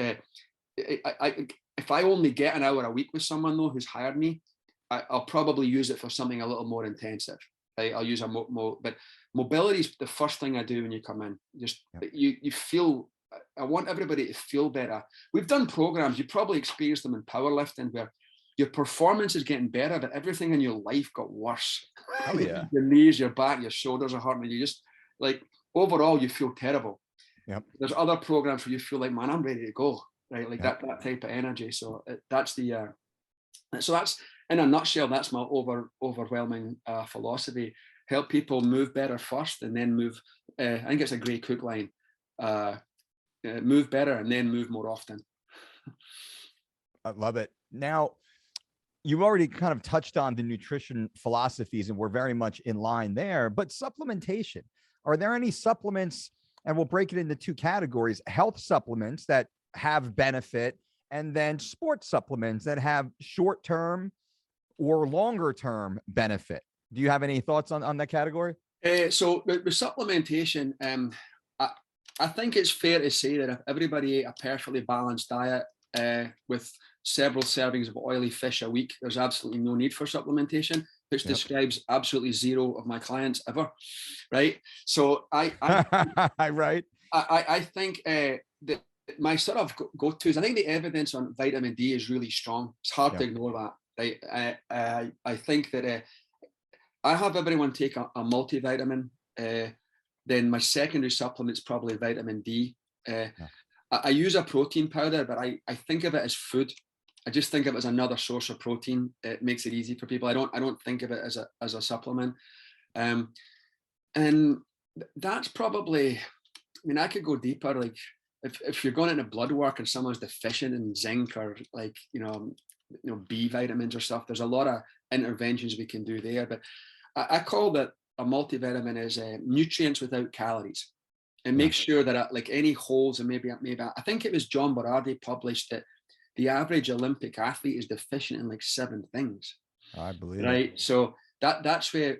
if I only get an hour a week with someone though who's hired me, I'll probably use it for something a little more intensive. Right? I'll use but mobility is the first thing I do when you come in. Just you feel. I want everybody to feel better. We've done programs. You probably experienced them in powerlifting where your performance is getting better, but everything in your life got worse. Oh yeah. Your knees, your back, your shoulders are hurting. You just like overall you feel terrible. Yep. There's other programs where you feel like, man, I'm ready to go. Right, like that type of energy. So that's the so that's in a nutshell. That's my overwhelming philosophy. Help people move better first, and then move. I think it's a Gray Cook line. Move better and then move more often. I love it. Now, you've already kind of touched on the nutrition philosophies, and we're very much in line there. But supplementation, are there any supplements? And we'll break it into two categories: health supplements that have benefit, and then sports supplements that have short-term or longer-term benefit. Do you have any thoughts on that category? So with supplementation, I think it's fair to say that if everybody ate a perfectly balanced diet with several servings of oily fish a week, there's absolutely no need for supplementation, which describes absolutely zero of my clients ever, right? So I think that my sort of go-tos, I think the evidence on vitamin D is really strong. It's hard to ignore that, right? I think that I have everyone take a multivitamin. Then my secondary supplement is probably vitamin D. I use a protein powder, but I think of it as food. I just think of it as another source of protein. It makes it easy for people. I don't think of it as a supplement. And that's probably, I mean, I could go deeper. Like if you're going into blood work and someone's deficient in zinc or like, B vitamins or stuff, there's a lot of interventions we can do there. But I call that a multivitamin is nutrients without calories. And make sure that like any holes, and maybe I think it was John Berardi published that the average Olympic athlete is deficient in like 7 things. I believe right. So that's where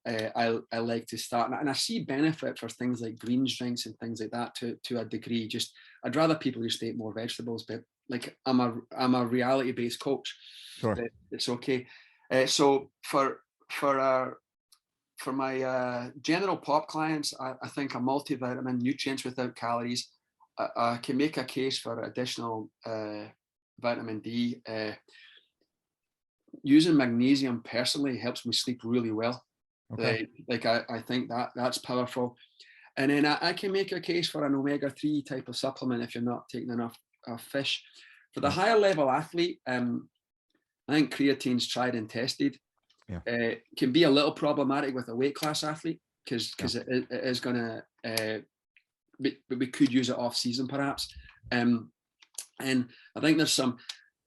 I like to start, and I see benefit for things like greens drinks and things like that to a degree. Just I'd rather people just eat more vegetables, but like I'm a reality based coach. Sure, it's okay. So for my general pop clients, I think a multivitamin, nutrients without calories. I can make a case for additional vitamin D. Using magnesium personally helps me sleep really well. Okay. I think that's powerful. And then I can make a case for an omega-3 type of supplement if you're not taking enough fish. For the higher level athlete, I think creatine's tried and tested. Can be a little problematic with a weight class athlete because it is going to, but we could use it off season perhaps. And I think there's some,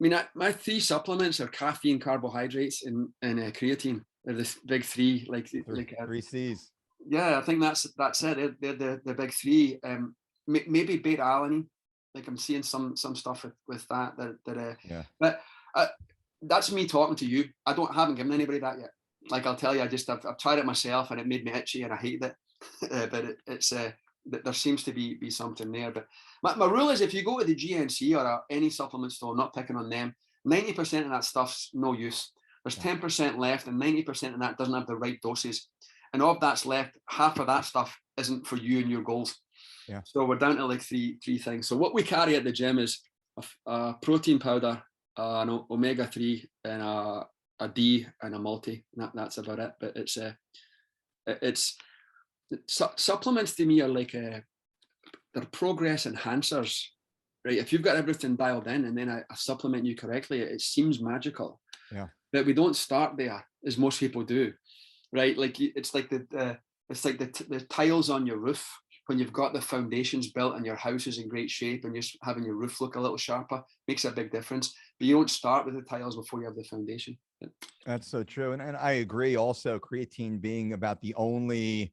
I mean, my 3 supplements are caffeine, carbohydrates, and creatine. They're the big 3, like 3 C's. Yeah, I think that's it. They're the big 3. Maybe beta alanine. Like I'm seeing some stuff with that. But that's me talking to you. I haven't given anybody that yet. Like I'll tell you, I've tried it myself and it made me itchy and I hated it. But it's there seems to be something there. But my rule is if you go to the GNC or any supplement store, not picking on them, 90% of that stuff's no use. There's 10% left, and 90% of that doesn't have the right doses. And of that's left, half of that stuff isn't for you and your goals. Yeah. So we're down to like three things. So what we carry at the gym is a protein powder, an omega-3, and a D and a multi. That's about it. But it's supplements to me are like they're progress enhancers, right? If you've got everything dialed in and then I supplement you correctly, it seems magical. Yeah. But we don't start there as most people do, right? Like it's like the tiles on your roof. When you've got the foundations built and your house is in great shape and you're having your roof look a little sharper, makes a big difference. But you don't start with the tiles before you have the foundation. That's so true. And I agree also, creatine being about the only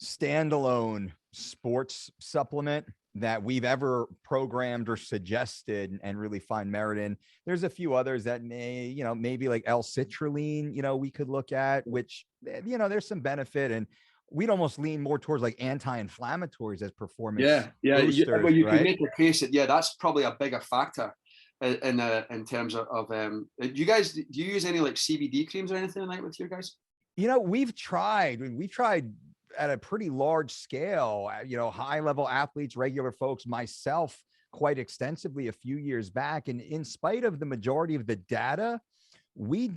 standalone sports supplement that we've ever programmed or suggested and really find merit in. There's a few others that may, maybe like L-citrulline, we could look at, which, there's some benefit, and we'd almost lean more towards like anti-inflammatories as performance boosters, well, you right? could make a case that, that's probably a bigger factor in terms of do you use any like CBD creams or anything like with you guys? We've tried at a pretty large scale, high level athletes, regular folks, myself, quite extensively a few years back. And in spite of the majority of the data, we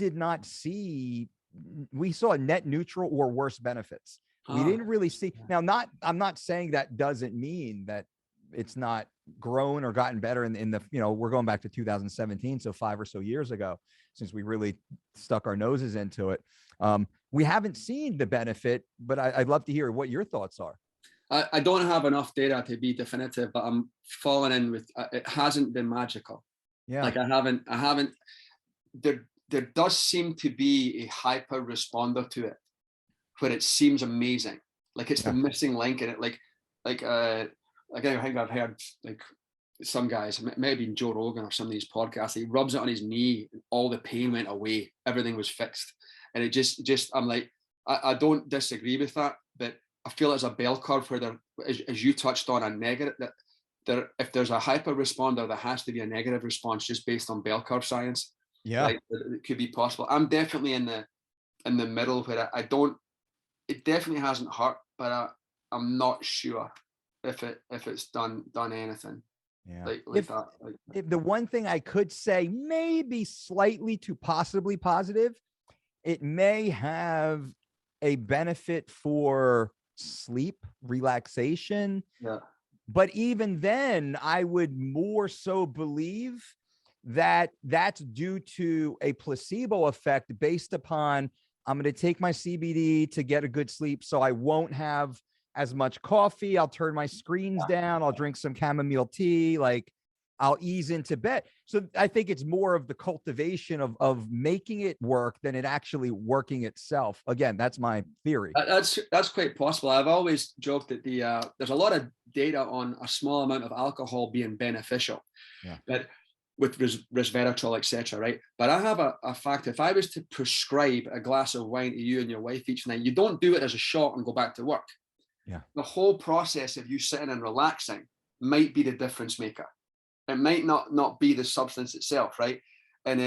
saw net neutral or worse benefits. We didn't really see. Now, I'm not saying that doesn't mean that it's not grown or gotten better in the, we're going back to 2017. So 5 or so years ago, since we really stuck our noses into it. We haven't seen the benefit, but I'd love to hear what your thoughts are. I don't have enough data to be definitive, but I'm falling in with, it hasn't been magical. Yeah. Like I haven't, there does seem to be a hyper responder to it, where it seems amazing. Like it's the missing link in it. Like I think I've heard like some guys, maybe Joe Rogan or some of these podcasts, he rubs it on his knee, and all the pain went away, everything was fixed. And it just I'm like, I don't disagree with that, but I feel there's a bell curve where there, as you touched on, a negative, that there, if there's a hyper responder, there has to be a negative response just based on bell curve science. Yeah, like, it could be possible. I'm definitely in the middle where I don't. It definitely hasn't hurt, but I'm not sure if it's done anything. Yeah, like that. If the one thing I could say, maybe slightly to possibly positive, it may have a benefit for sleep, relaxation. Yeah. But even then, I would more so believe that that's due to a placebo effect based upon, I'm going to take my CBD to get a good sleep, so I won't have as much coffee. I'll turn my screens down. I'll drink some chamomile tea. Like, I'll ease into bed. So I think it's more of the cultivation of making it work than it actually working itself. Again, that's my theory. That's quite possible. I've always joked that there's a lot of data on a small amount of alcohol being beneficial, but with resveratrol, etc. Right? But I have a fact. If I was to prescribe a glass of wine to you and your wife each night, you don't do it as a shot and go back to work. Yeah. The whole process of you sitting and relaxing might be the difference maker. It might not be the substance itself, right? And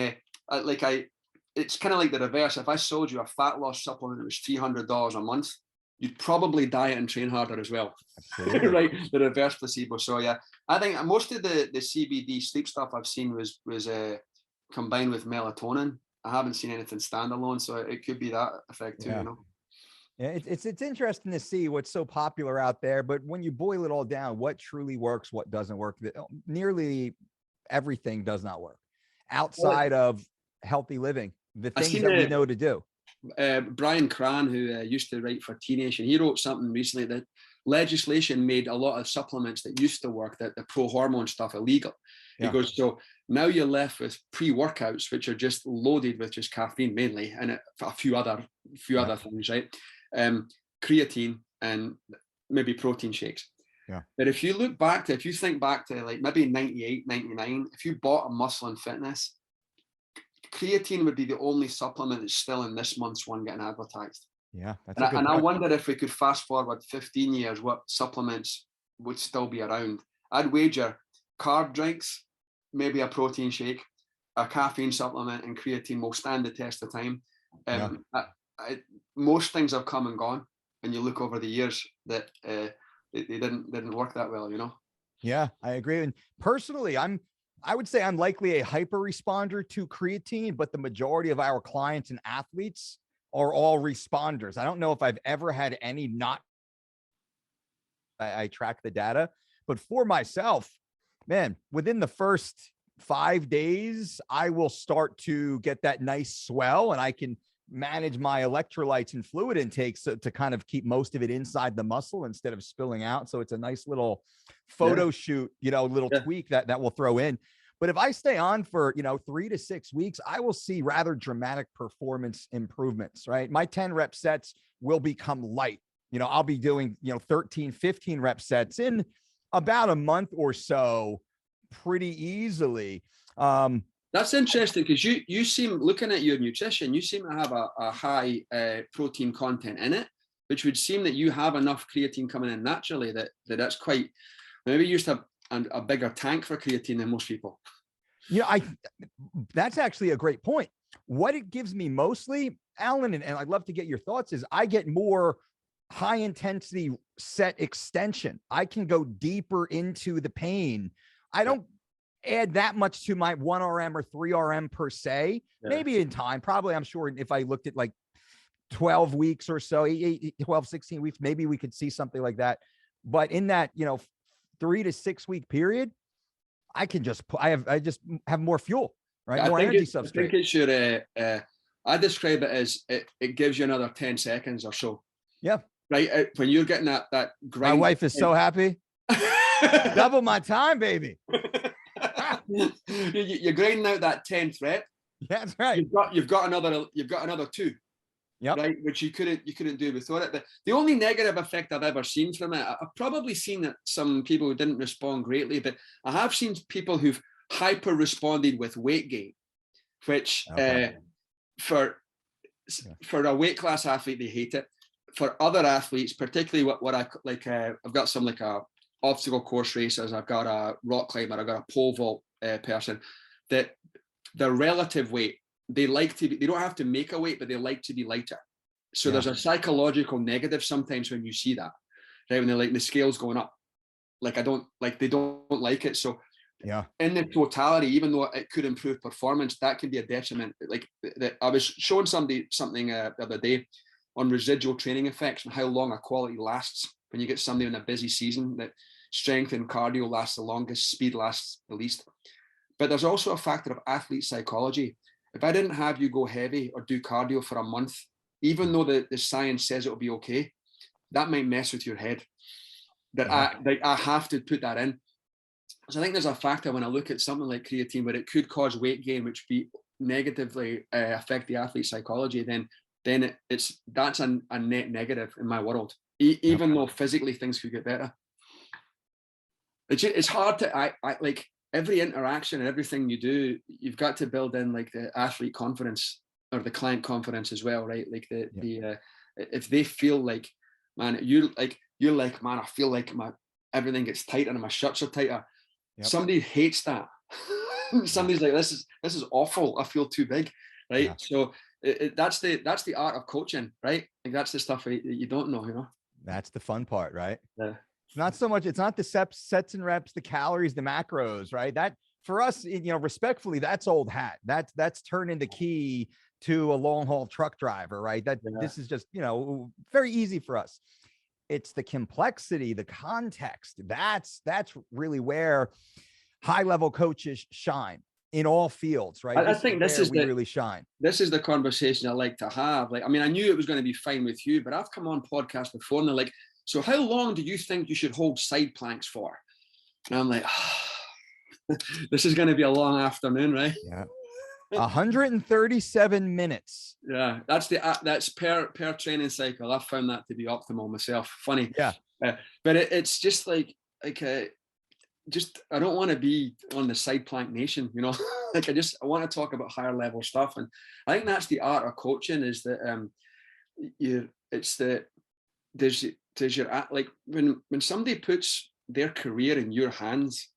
it's kind of like the reverse. If I sold you a fat loss supplement that was $300 a month, you'd probably diet and train harder as well. Absolutely. Right? The reverse placebo. So yeah, I think most of the CBD sleep stuff I've seen was combined with melatonin. I haven't seen anything standalone, so it could be that effect too. Yeah. Yeah, it's interesting to see what's so popular out there, but when you boil it all down, what truly works, what doesn't work, nearly everything does not work outside of healthy living, the things that we know to do. Brian Cran, who used to write for T Nation, he wrote something recently that legislation made a lot of supplements that used to work, that the pro-hormone stuff, illegal. He goes, so now you're left with pre-workouts, which are just loaded with just caffeine mainly, and a few other things, right? Creatine and maybe protein shakes. Yeah. But if you think back to like maybe 98, 99, if you bought a Muscle and Fitness, creatine would be the only supplement that's still in this month's one getting advertised. Yeah. And I wonder if we could fast forward 15 years, what supplements would still be around. I'd wager carb drinks, maybe a protein shake, a caffeine supplement, and creatine will stand the test of time. Most things have come and gone, and you look over the years that they didn't work that well, Yeah, I agree. And personally, I would say I'm likely a hyper responder to creatine, but the majority of our clients and athletes are all responders. I don't know if I've ever had any not. I track the data, but for myself, man, within the first 5 days, I will start to get that nice swell, and I can manage my electrolytes and fluid intake to kind of keep most of it inside the muscle instead of spilling out. So it's a nice little photo shoot, little tweak that we'll throw in. But if I stay on for, 3 to 6 weeks, I will see rather dramatic performance improvements, right? My 10 rep sets will become light. I'll be doing, 13, 15 rep sets in about a month or so, pretty easily. That's interesting, because you seem, looking at your nutrition, you seem to have a high protein content in it, which would seem that you have enough creatine coming in naturally that's quite, maybe you used to have a bigger tank for creatine than most people. You know, that's actually a great point. What it gives me mostly, Alan, and I'd love to get your thoughts, is I get more high intensity set extension. I can go deeper into the pain. I don't add that much to my 1RM or 3RM per se. Maybe in time, probably, I'm sure if I looked at like 12 weeks or so, 12, 16 weeks, maybe we could see something like that. But in that, 3 to 6 week period, I can just, I just have more fuel, right? More energy substrate. I think it's your, I describe it as it gives you another 10 seconds or so. Yeah. Right. When you're getting that grind. My wife is so happy. Double my time, baby. You're grinding out that 10th rep. That's right. You've got another 2. Yep. Right, which you couldn't do without it. But the only negative effect I've ever seen from it, I've probably seen that some people who didn't respond greatly, but I have seen people who've hyper responded with weight gain, which for a weight class athlete, they hate it. For other athletes, particularly what I like, I've got some like obstacle course racers, I've got a rock climber, I've got a pole vault person, that their relative weight, they don't have to make a weight, but they like to be lighter. So there's a psychological negative sometimes when you see that, right? When they're like, the scale's going up, like they don't like it. So in the totality, even though it could improve performance, that can be a detriment. Like I was showing somebody something the other day on residual training effects and how long a quality lasts when you get somebody in a busy season, that strength and cardio lasts the longest, speed lasts the least. But there's also a factor of athlete psychology. If I didn't have you go heavy or do cardio for a month, even though the science says it'll be okay, that might mess with your head. I have to put that in. So I think there's a factor when I look at something like creatine where it could cause weight gain, which be negatively affect the athlete psychology. Then that's a net negative in my world, even though physically things could get better. It's hard to I like. Every interaction and everything you do, you've got to build in like the athlete confidence or the client confidence as well, right? Like if they feel like, man, you're like, man, I feel like everything gets tighter and my shirts are tighter. Somebody hates that. Somebody's like, this is awful. I feel too big, right? So that's the art of coaching, right? Like that's the stuff that you don't know, That's the fun part, right? Yeah. Not so much. It's not the sets and reps, the calories, the macros, right? That for us, respectfully, that's old hat. That's turned into key to a long haul truck driver, right? This is just, very easy for us. It's the complexity, the context. That's really where high level coaches shine in all fields, right? I think this is really shine. This is the conversation I like to have. Like, I mean, I knew it was going to be fine with you, but I've come on podcasts before and they're like, so how long do you think you should hold side planks for? And I'm like, this is going to be a long afternoon, right? Yeah. 137 minutes. Yeah, that's per training cycle. I found that to be optimal myself. Funny. Yeah. But it's just like I don't want to be on the side plank nation, like I want to talk about higher level stuff. And I think that's the art of coaching, is that there's your, like when somebody puts their career in your hands,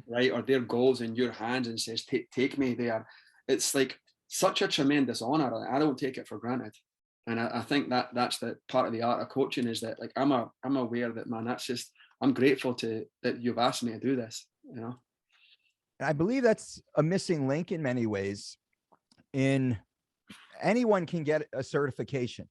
right, or their goals in your hands and says, take me there, it's like such a tremendous honor. I don't take it for granted. And I think that's the part of the art of coaching, is that like I'm aware that, man, I'm grateful that you've asked me to do this, I believe that's a missing link in many ways. Anyone can get a certification,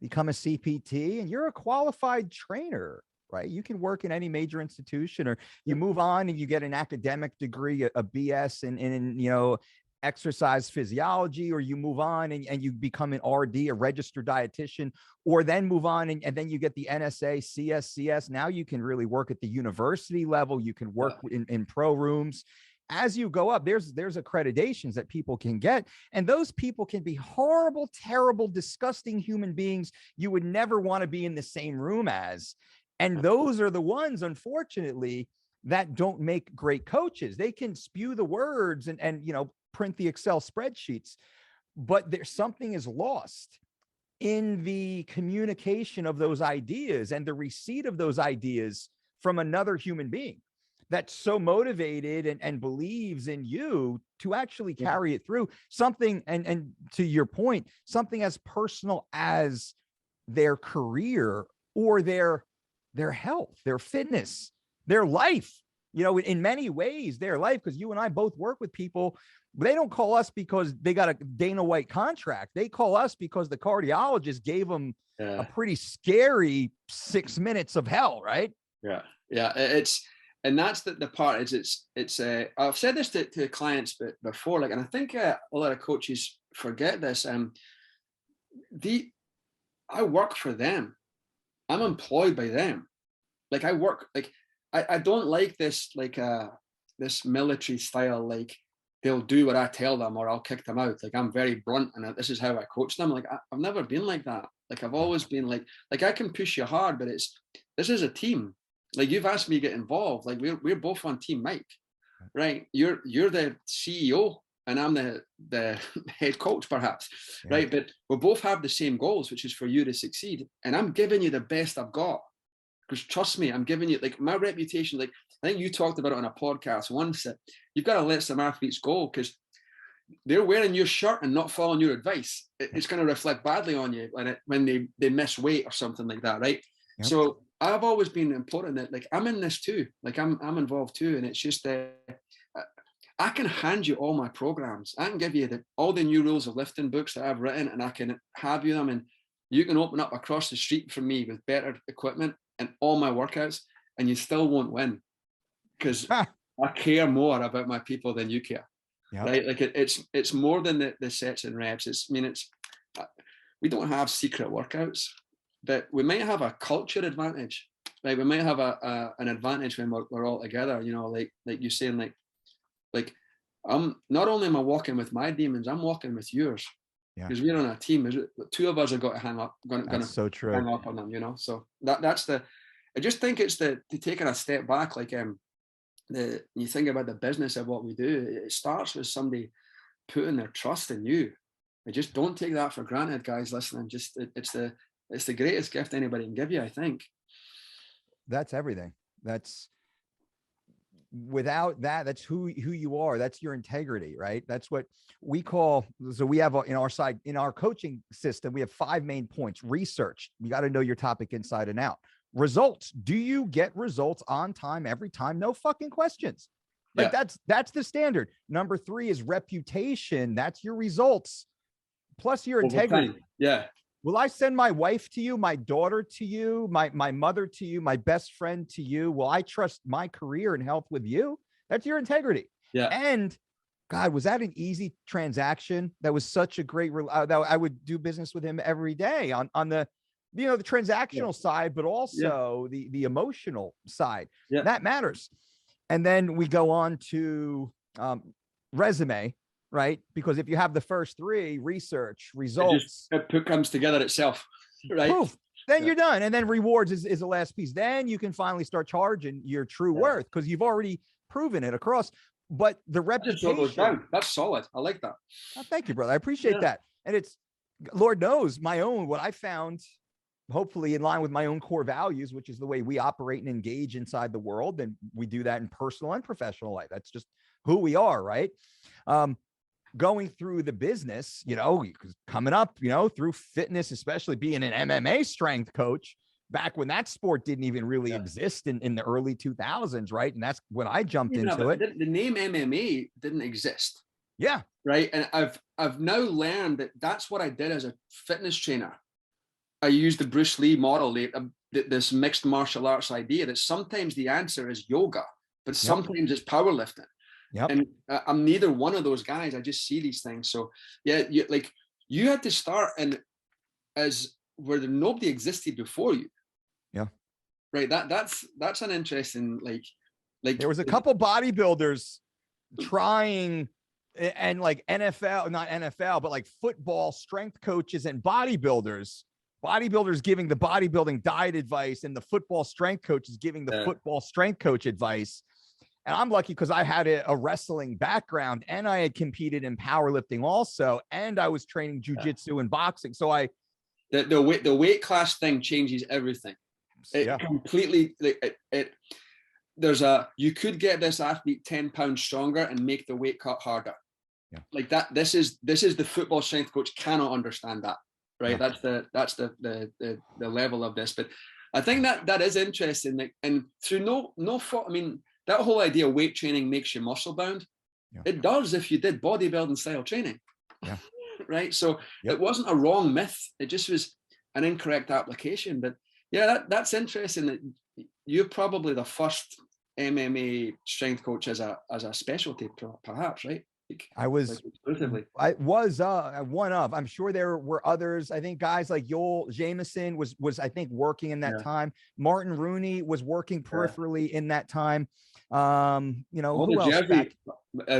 become a CPT, and you're a qualified trainer, right? You can work in any major institution, or you move on and you get an academic degree, a BS in exercise physiology, or you move on and you become an RD, a registered dietitian, or then move on and then you get the NSA, CSCS. Now you can really work at the university level. You can work in pro rooms. As you go up, there's accreditations that people can get, and those people can be horrible, terrible, disgusting human beings you would never want to be in the same room as. And those are the ones, unfortunately, that don't make great coaches. They can spew the words and you know, print the Excel spreadsheets, but there's something is lost in the communication of those ideas and the receipt of those ideas from another human being that's so motivated and believes in you to actually carry it through. Something, and to your point, something as personal as their career or their health, their fitness, their life, you know, in many ways, their life, because you and I both work with people. They don't call us because they got a Dana White contract. They call us because the cardiologist gave them a pretty scary 6 minutes of hell, right? Yeah. And that's the part is it's I've said this to clients before, like, and I think a lot of coaches forget this. I work for them. I'm employed by them. Like, I work, like, I don't like this, like, this military style, like, they'll do what I tell them or I'll kick them out. Like, I'm very blunt and this is how I coach them. Like, I've never been like that. Like, I've always been like I can push you hard, but this is a team. Like, you've asked me to get involved. Like, we're both on Team Mike, right? You're the CEO and I'm the head coach, perhaps, right? But we both have the same goals, which is for you to succeed. And I'm giving you the best I've got. Because trust me, I'm giving you, like, my reputation. Like, I think you talked about it on a podcast once, that you've got to let some athletes go because they're wearing your shirt and not following your advice. It's going to reflect badly on you when they miss weight or something like that, right? Yep. So I've always been important that, like, I'm in this too. Like, I'm involved too, and it's just I can hand you all my programs. I can give you all the new rules of lifting books that I've written, and I can have you them, and you can open up across the street from me with better equipment and all my workouts, and you still won't win because I care more about my people than you care. Yep. Right? Like, it's more than the sets and reps. We don't have secret workouts, but we might have a culture advantage. Like, we might have an advantage when we're all together. You know, like you're saying, like not only am I walking with my demons, I'm walking with yours. Because we're on a team. Two of us are going to hang up. So true. Hang up on them. You know. So that's the. I just think it's the taking a step back. Like, you think about the business of what we do. It starts with somebody putting their trust in you. I just don't take that for granted, guys. Listening, just it's the greatest gift anybody can give you, I think. That's everything. That's, without that, that's who you are. That's your integrity, right? That's what we call. So we have in our coaching system, we have 5 main points. Research. You got to know your topic inside and out. Results. Do you get results on time every time? No fucking questions. Like, that's the standard. Number 3 is reputation. That's your results plus your integrity. Yeah. Will I send my wife to you, my daughter to you, my mother to you, my best friend to you? Will I trust my career and health with you? That's your integrity. Yeah. And God, was that an easy transaction? That was such a great, that I would do business with him every day on the, you know, the transactional side, but also the emotional side. That matters. And then we go on to resume, right? Because if you have the first 3, research, results, it comes together itself, right? Poof, then you're done. And then rewards is the last piece. Then you can finally start charging your true worth because you've already proven it across. But the reputation, that's solid. I like that. Oh, thank you, brother. I appreciate that. And it's, Lord knows, my own, what I found, hopefully in line with my own core values, which is the way we operate and engage inside the world. And we do that in personal and professional life. That's just who we are, right? Going through the business, you know, coming up, you know, through fitness, especially being an MMA strength coach back when that sport didn't even really exist in the early 2000s, right? And that's when I jumped into it. The name MMA didn't exist. Yeah. Right. And I've now learned that that's what I did as a fitness trainer. I used the Bruce Lee model, this mixed martial arts idea that sometimes the answer is yoga, but sometimes it's powerlifting. Yep. And I'm neither one of those guys. I just see these things. So yeah, you had to start as where nobody existed before you. Yeah. Right. That's an interesting, like there was a couple bodybuilders trying, and like NFL, not NFL, but like football strength coaches and bodybuilders bodybuilders giving the bodybuilding diet advice and the football strength coach is giving the football strength coach advice. And I'm lucky because I had a wrestling background and I had competed in powerlifting also. And I was training jujitsu and boxing. So the weight class thing changes everything. It completely, you could get this athlete 10 pounds stronger and make the weight cut harder. Yeah. Like that. This is the football strength coach cannot understand that. Right. Yeah. That's the level of this. But I think that is interesting. Like, and through no fault, I mean, that whole idea of weight training makes you muscle bound. Yeah. It does if you did bodybuilding style training. Yeah. Right. So it wasn't a wrong myth. It just was an incorrect application. But yeah, that's interesting. That you're probably the first MMA strength coach as a specialty, perhaps, right? I was one of. I'm sure there were others. I think guys like Joel Jamieson was I think working in that time. Martin Rooney was working peripherally in that time. You know, who else?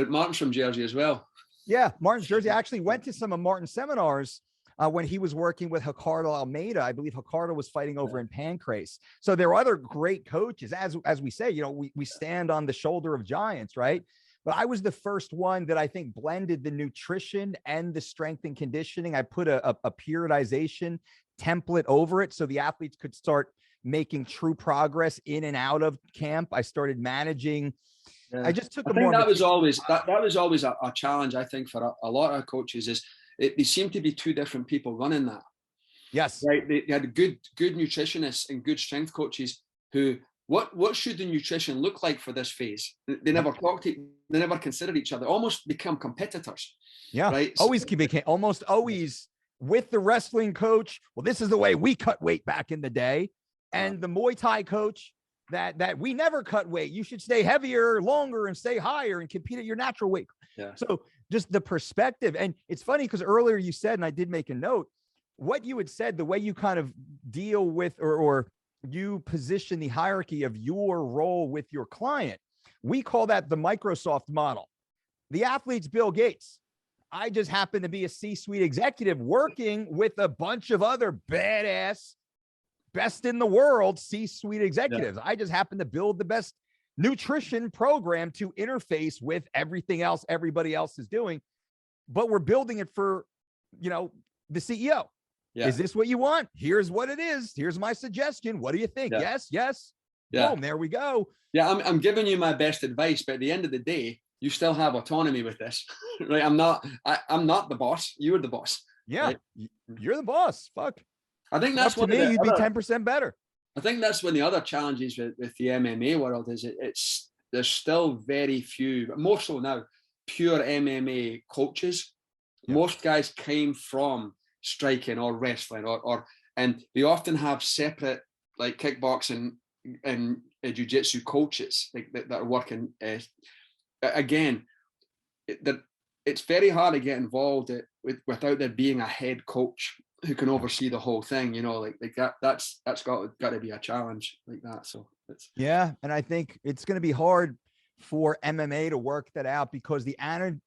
Martin's from Jersey as well. Yeah, Martin's Jersey. I actually went to some of Martin's seminars when he was working with Ricardo Almeida. I believe Ricardo was fighting over in Pancrase. So there are other great coaches. As we say, you know, we stand on the shoulder of giants, right? But I was the first one that I think blended the nutrition and the strength and conditioning. I put a periodization template over it so the athletes could start making true progress in and out of camp. I started managing. Yeah. I just took I think that was always a challenge, I think, for a lot of coaches is they seem to be two different people running that. Yes. Right. They had good nutritionists and good strength coaches who, what should the nutrition look like for this phase? They never talked to, they never considered each other, almost become competitors. Yeah. Right. Always became almost always with the wrestling coach. Well, this is the way we cut weight back in the day. And the Muay Thai coach that we never cut weight. You should stay heavier, longer, and stay higher and compete at your natural weight. Yeah. So just the perspective. And it's funny because earlier you said, and I did make a note, what you had said, the way you kind of deal with or you position the hierarchy of your role with your client. We call that the Microsoft model. The athlete's Bill Gates. I just happen to be a C-suite executive working with a bunch of other badass, best in the world C-suite executives. Yeah. I just happen to build the best nutrition program to interface with everything else everybody else is doing. But we're building it for, you know, the CEO. Yeah. Is this what you want? Here's what it is. Here's my suggestion. What do you think? Yeah. Yes. Yeah. Boom, there we go. Yeah, I'm giving you my best advice, but at the end of the day, you still have autonomy with this. Right? I'm not the boss. You're the boss. Yeah. Right? You're the boss. Fuck. I think that's what you'd be 10% better. I think that's one of the other challenges with the MMA world is there's still very few, but more so now, pure MMA coaches. Yeah. Most guys came from striking or wrestling and they often have separate like kickboxing and jiu-jitsu coaches that are working. Again, it's very hard to get involved without there being a head coach who can oversee the whole thing, you know, like that's got to be a challenge like that. So yeah. And I think it's going to be hard for MMA to work that out because the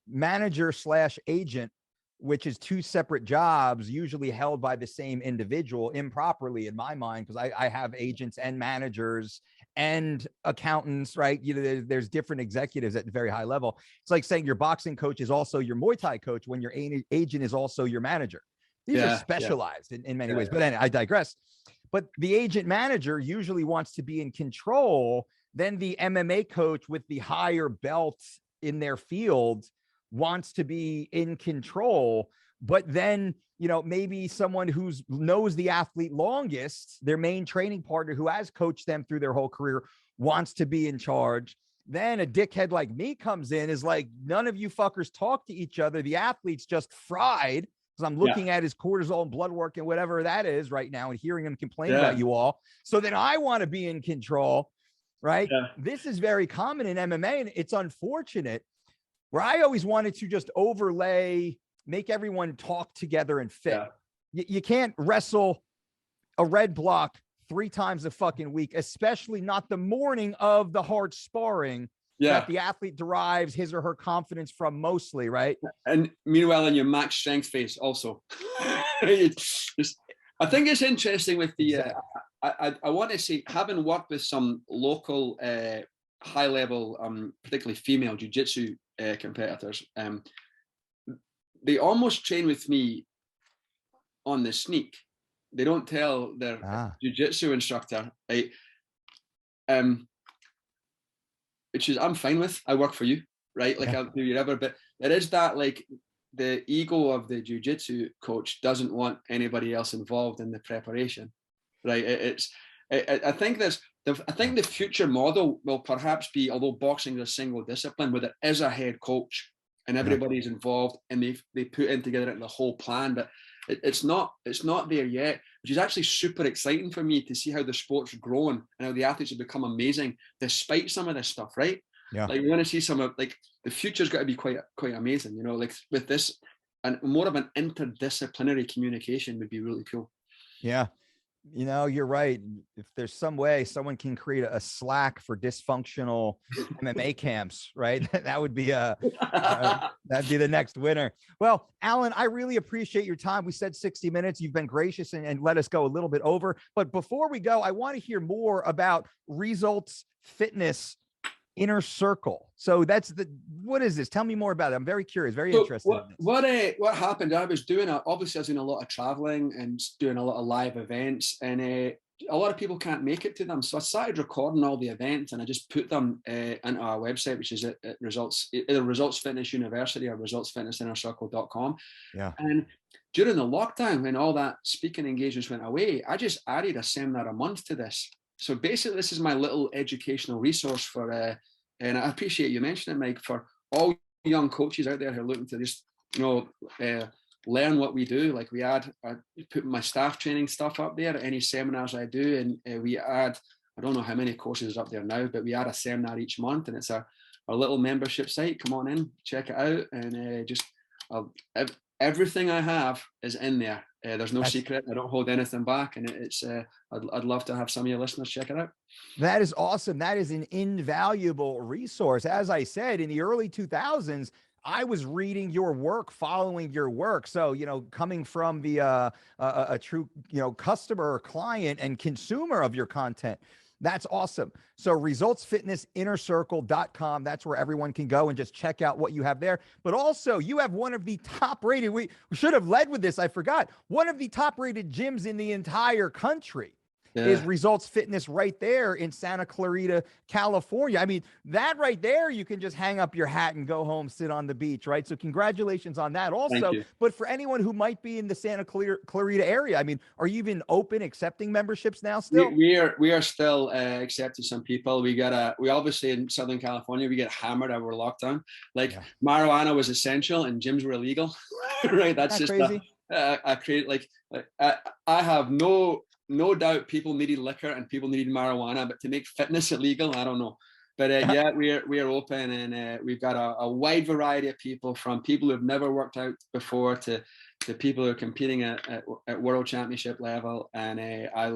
manager / agent, which is two separate jobs, usually held by the same individual improperly in my mind, because I have agents and managers and accountants, right? You know, there's different executives at the very high level. It's like saying your boxing coach is also your Muay Thai coach when your agent is also your manager. These are specialized in many ways, but then I digress. But the agent manager usually wants to be in control. Then the MMA coach with the higher belt in their field wants to be in control. But then, you know, maybe someone who knows the athlete longest, their main training partner who has coached them through their whole career, wants to be in charge. Then a dickhead like me comes in, is like, none of you fuckers talk to each other. The athlete's just fried. Because I'm looking at his cortisol and blood work and whatever that is right now and hearing him complain about you all. So then I want to be in control, right? Yeah. This is very common in MMA, and it's unfortunate, where I always wanted to just overlay, make everyone talk together and fit. Yeah. You can't wrestle a red block 3 times a fucking week, especially not the morning of the hard sparring. That the athlete derives his or her confidence from mostly, right? And meanwhile, in your max strength phase also. I think it's interesting with the, I want to say, having worked with some local high level, particularly female jiu-jitsu competitors, they almost train with me on the sneak. They don't tell their jiu-jitsu instructor, right? Which is, I'm fine with. I work for you, right? Like I'll do whatever, but there is that, like, the ego of the jiu-jitsu coach doesn't want anybody else involved in the preparation, right? I think the future model will perhaps be, although boxing is a single discipline, where there is a head coach and everybody's involved and they put in together the whole plan, but it's not there yet, which is actually super exciting for me to see how the sport's grown and how the athletes have become amazing despite some of this stuff, right? Yeah. Like we want to see some of, like, the future's got to be quite amazing, you know, like with this, and more of an interdisciplinary communication would be really cool. Yeah. You know, you're right. If there's some way someone can create a Slack for dysfunctional MMA camps, right? That would be that'd be the next winner. Well, Alwyn, I really appreciate your time. We said 60 minutes. You've been gracious and let us go a little bit over. But before we go, I want to hear more about Results Fitness Inner Circle. So what is this? Tell me more about it. I'm very curious, very interested. What happened? I was doing a lot of traveling and doing a lot of live events, and a lot of people can't make it to them. So I started recording all the events and I just put them into our website, which is at either Results Fitness University or resultsfitnessinnercircle.com. Yeah. And during the lockdown, when all that speaking engagements went away, I just added a seminar a month to this. So basically, this is my little educational resource for, and I appreciate you mentioning it, Mike, for all young coaches out there who are looking to just, learn what we do. Like I put my staff training stuff up there, any seminars I do, and we add, I don't know how many courses up there now, but we add a seminar each month, and it's our little membership site. Come on in, check it out, and everything I have is in there. There's no secret. I don't hold anything back, and I'd love to have some of your listeners check it out. That is awesome. That is an invaluable resource. As I said, in the early 2000s, I was reading your work, following your work. So, coming from the a true, customer or client and consumer of your content. That's awesome. So resultsfitnessinnercircle.com. That's where everyone can go and just check out what you have there. But also, you have one of the top rated, we should have led with this, I forgot, one of the top rated gyms in the entire country. Is Results Fitness right there in Santa Clarita, California. I mean, that right there, you can just hang up your hat and go home, sit on the beach, right? So congratulations on that also. But for anyone who might be in the Santa Clarita area, I mean, are you even open, accepting memberships now still? We are still accepting some people. We obviously in Southern California, we get hammered over lockdown. Like marijuana was essential and gyms were illegal, right? That's just crazy. I have no doubt people needed liquor and people needed marijuana, but to make fitness illegal, I don't know. But we are open, and we've got a wide variety of people, from people who've never worked out before to people who are competing at world championship level. And I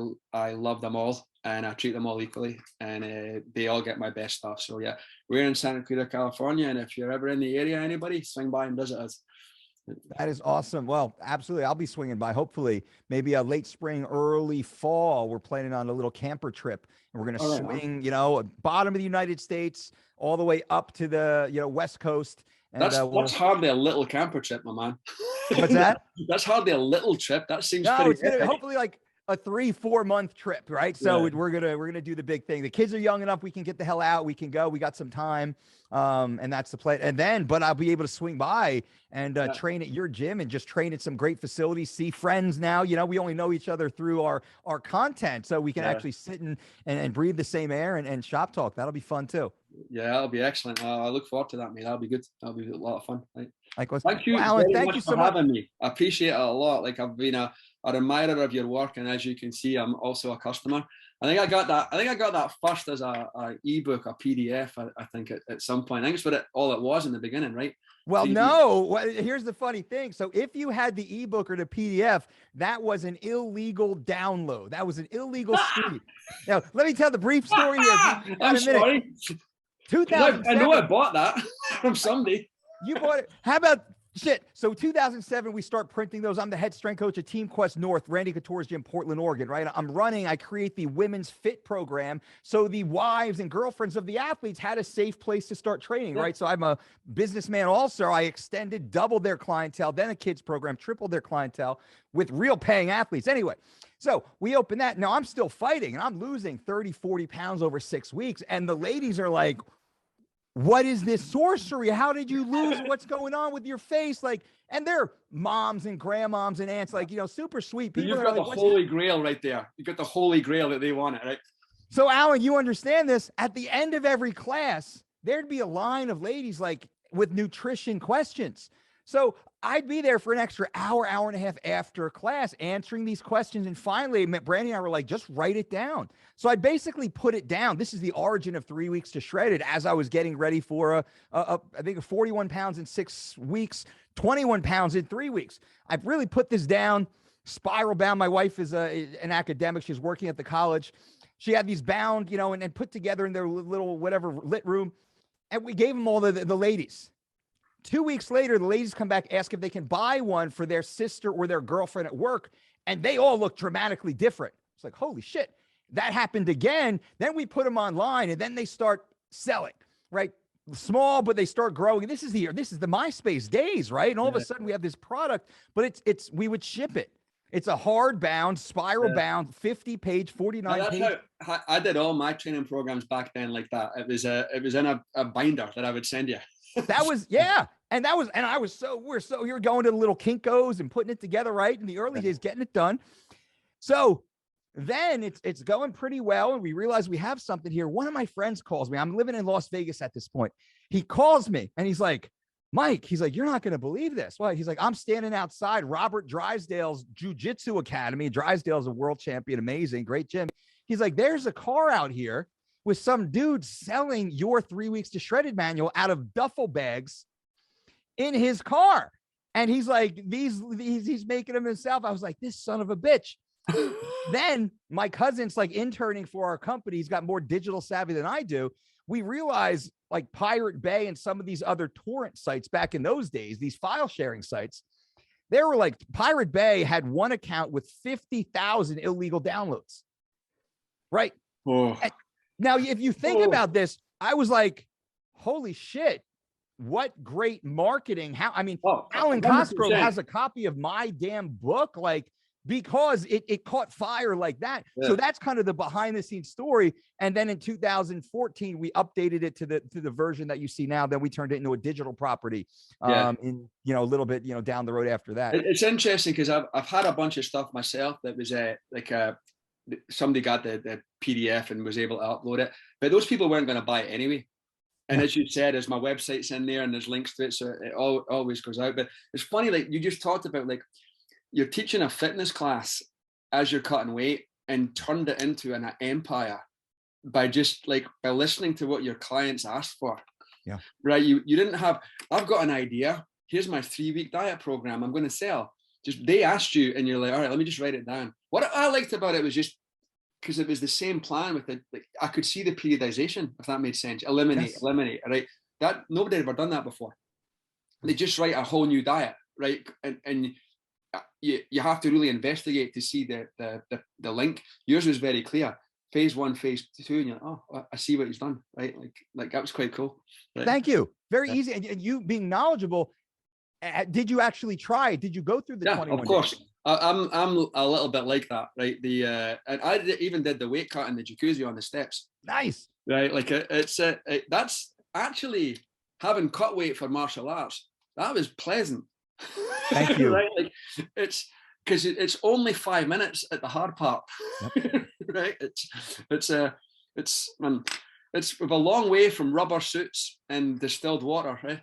love them all, and I treat them all equally, and they all get my best stuff. So yeah, we're in Santa Clarita, California, and if you're ever in the area, anybody, swing by and visit us. That is awesome. Well, absolutely. I'll be swinging by, hopefully maybe a late spring, early fall. We're planning on a little camper trip, and we're going to swing, bottom of the United States all the way up to the, West Coast. And that's hardly a little camper trip, my man. What's that? That's hardly a little trip. That seems it's gonna hopefully like a 3-4 month trip, right? So we're gonna do the big thing. The kids are young enough, we can get the hell out, we can go, we got some time, and that's the plan. And then, but I'll be able to swing by and train at your gym and just train at some great facilities, see friends now. We only know each other through our content, so we can actually sit and breathe the same air and shop talk. That'll be fun too. Yeah, that'll be excellent. I look forward to that, mate. That'll be good. That'll be a lot of fun. Right? Likewise. Thank you, Alwyn. Thank you so much for having me. I appreciate it a lot. Like, I've been an admirer of your work, and as you can see, I'm also a customer. I think I got that first as a ebook, a PDF. I think at some point. I think it's all it was in the beginning, right? Well, no. Here's the funny thing. So if you had the ebook or the PDF, that was an illegal download. That was an illegal stream. Now, let me tell the brief story here. I'm sorry. 2007. I know I bought that from somebody. You bought it. How about Shit. So 2007, we start printing those. I'm the head strength coach at Team Quest North, Randy Couture's gym, Portland, Oregon, right? I create the women's fit program. So the wives and girlfriends of the athletes had a safe place to start training, right? So I'm a businessman also. I extended, doubled their clientele, then a kids program, tripled their clientele with real paying athletes. Anyway, so we open that. Now I'm still fighting and I'm losing 30, 40 pounds over 6 weeks. And the ladies are like, what is this sorcery? How did you lose? What's going on with your face? Like, and they're moms and grandmoms and aunts, like, super sweet people. You've got the holy grail right there. You've got the holy grail that they want, right? So Alan, you understand this. At the end of every class, there'd be a line of ladies like with nutrition questions. So I'd be there for an extra hour, hour and a half after class answering these questions. And finally, Brandy and I were like, just write it down. So I basically put it down. This is the origin of 3 weeks to Shredded as I was getting ready for I think 41 pounds in 6 weeks, 21 pounds in 3 weeks. I've really put this down, spiral bound. My wife is an academic. She's working at the college. She had these bound, and put together in their little, whatever, lit room. And we gave them all the ladies. 2 weeks later, the ladies come back, ask if they can buy one for their sister or their girlfriend at work. And they all look dramatically different. It's like, holy shit, that happened again. Then we put them online and then they start selling, right? Small, but they start growing. This is the MySpace days, right? And all of a sudden we have this product, but we would ship it. It's a hard bound, spiral bound, 50-page, 49-page. I did all my training programs back then like that. It was in a binder that I would send you. That was, yeah. And you're going to the little Kinko's and putting it together, right? In the early days, getting it done. So then it's going pretty well. And we realize we have something here. One of my friends calls me. I'm living in Las Vegas at this point. He calls me and he's like, Mike, he's like, you're not going to believe this. Well, he's like, I'm standing outside Robert Drysdale's Jiu-Jitsu Academy. Drysdale's a world champion. Amazing. Great gym. He's like, there's a car out here with some dude selling your 3 weeks to Shredded manual out of duffel bags in his car. And he's like, he's making them himself. I was like, this son of a bitch. Then my cousin's like interning for our company. He's got more digital savvy than I do. We realized like Pirate Bay and some of these other torrent sites back in those days, these file sharing sites, they were like, Pirate Bay had one account with 50,000 illegal downloads. Right. Oh. Now, if you think about this, I was like, holy shit, what great marketing. Alwyn Cosgrove has a copy of my damn book, like, because it caught fire like that. Yeah. So that's kind of the behind the scenes story. And then in 2014, we updated it to the version that you see now. Then we turned it into a digital property in, a little bit, down the road after that. It's interesting because I've had a bunch of stuff myself that was somebody got the PDF and was able to upload it, but those people weren't going to buy it anyway. And as you said, as my website's in there and there's links to it, so it always goes out. But it's funny, like you just talked about, like you're teaching a fitness class as you're cutting weight and turned it into an empire by listening to what your clients asked for. Yeah. Right. You didn't have, I've got an idea. Here's my 3-week diet program I'm going to sell. Just they asked you and you're like, all right, let me just write it down. What I liked about it was just because it was the same plan with it. Like, I could see the periodization, if that made sense. Eliminate, right? That nobody had ever done that before. They just write a whole new diet, right? And you have to really investigate to see the link. Yours was very clear. Phase 1, phase 2, and you're like, oh, I see what he's done, right? Like that was quite cool. Right? Thank you. Very easy. And you being knowledgeable, did you actually try? Did you go through the 21 of course. days? I'm a little bit like that, right? And I even did the weight cut in the jacuzzi on the steps. Nice, right? Like that's actually having cut weight for martial arts. That was pleasant. Thank you. Right? Like it's because it's only 5 minutes at the hard part, right? It's we're a long way from rubber suits and distilled water, right?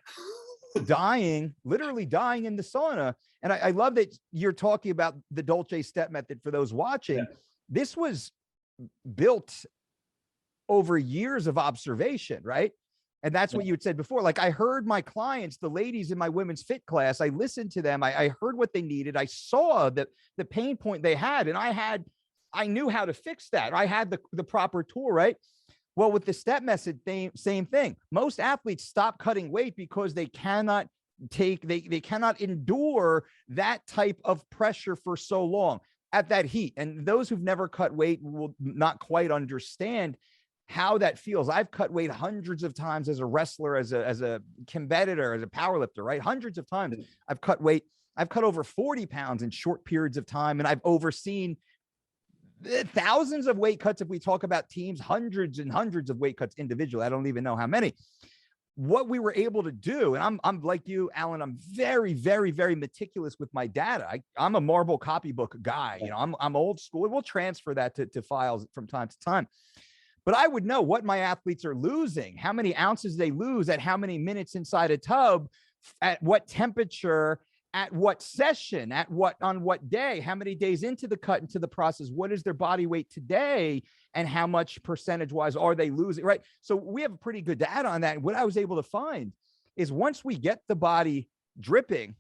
Literally dying in the sauna. And I love that you're talking about the Dolce step method for those watching. Yeah. This was built over years of observation, right? And that's what you had said before. Like I heard my clients, the ladies in my women's fit class, I listened to them. I heard what they needed. I saw the pain point they had, and I knew how to fix that. I had the proper tool, right? Well, with the step method, same thing. Most athletes stop cutting weight because they cannot they cannot endure that type of pressure for so long at that heat. And those who've never cut weight will not quite understand how that feels. I've cut weight hundreds of times as a wrestler, as a competitor, as a powerlifter, right? Hundreds of times I've cut weight. I've cut over 40 pounds in short periods of time, and I've overseen thousands of weight cuts. If we talk about teams, hundreds and hundreds of weight cuts individually, I don't even know how many. What we were able to do, and I'm like you, Alan, I'm very, very, very meticulous with my data. I'm a marble copybook guy. You know, I'm old school. We'll transfer that to files from time to time. But I would know what my athletes are losing, how many ounces they lose at how many minutes inside a tub, at what temperature, at what session, on what day, how many days into the cut, into the process, what is their body weight today, and how much percentage wise are they losing, right? So we have pretty good data on that. And what I was able to find is once we get the body dripping,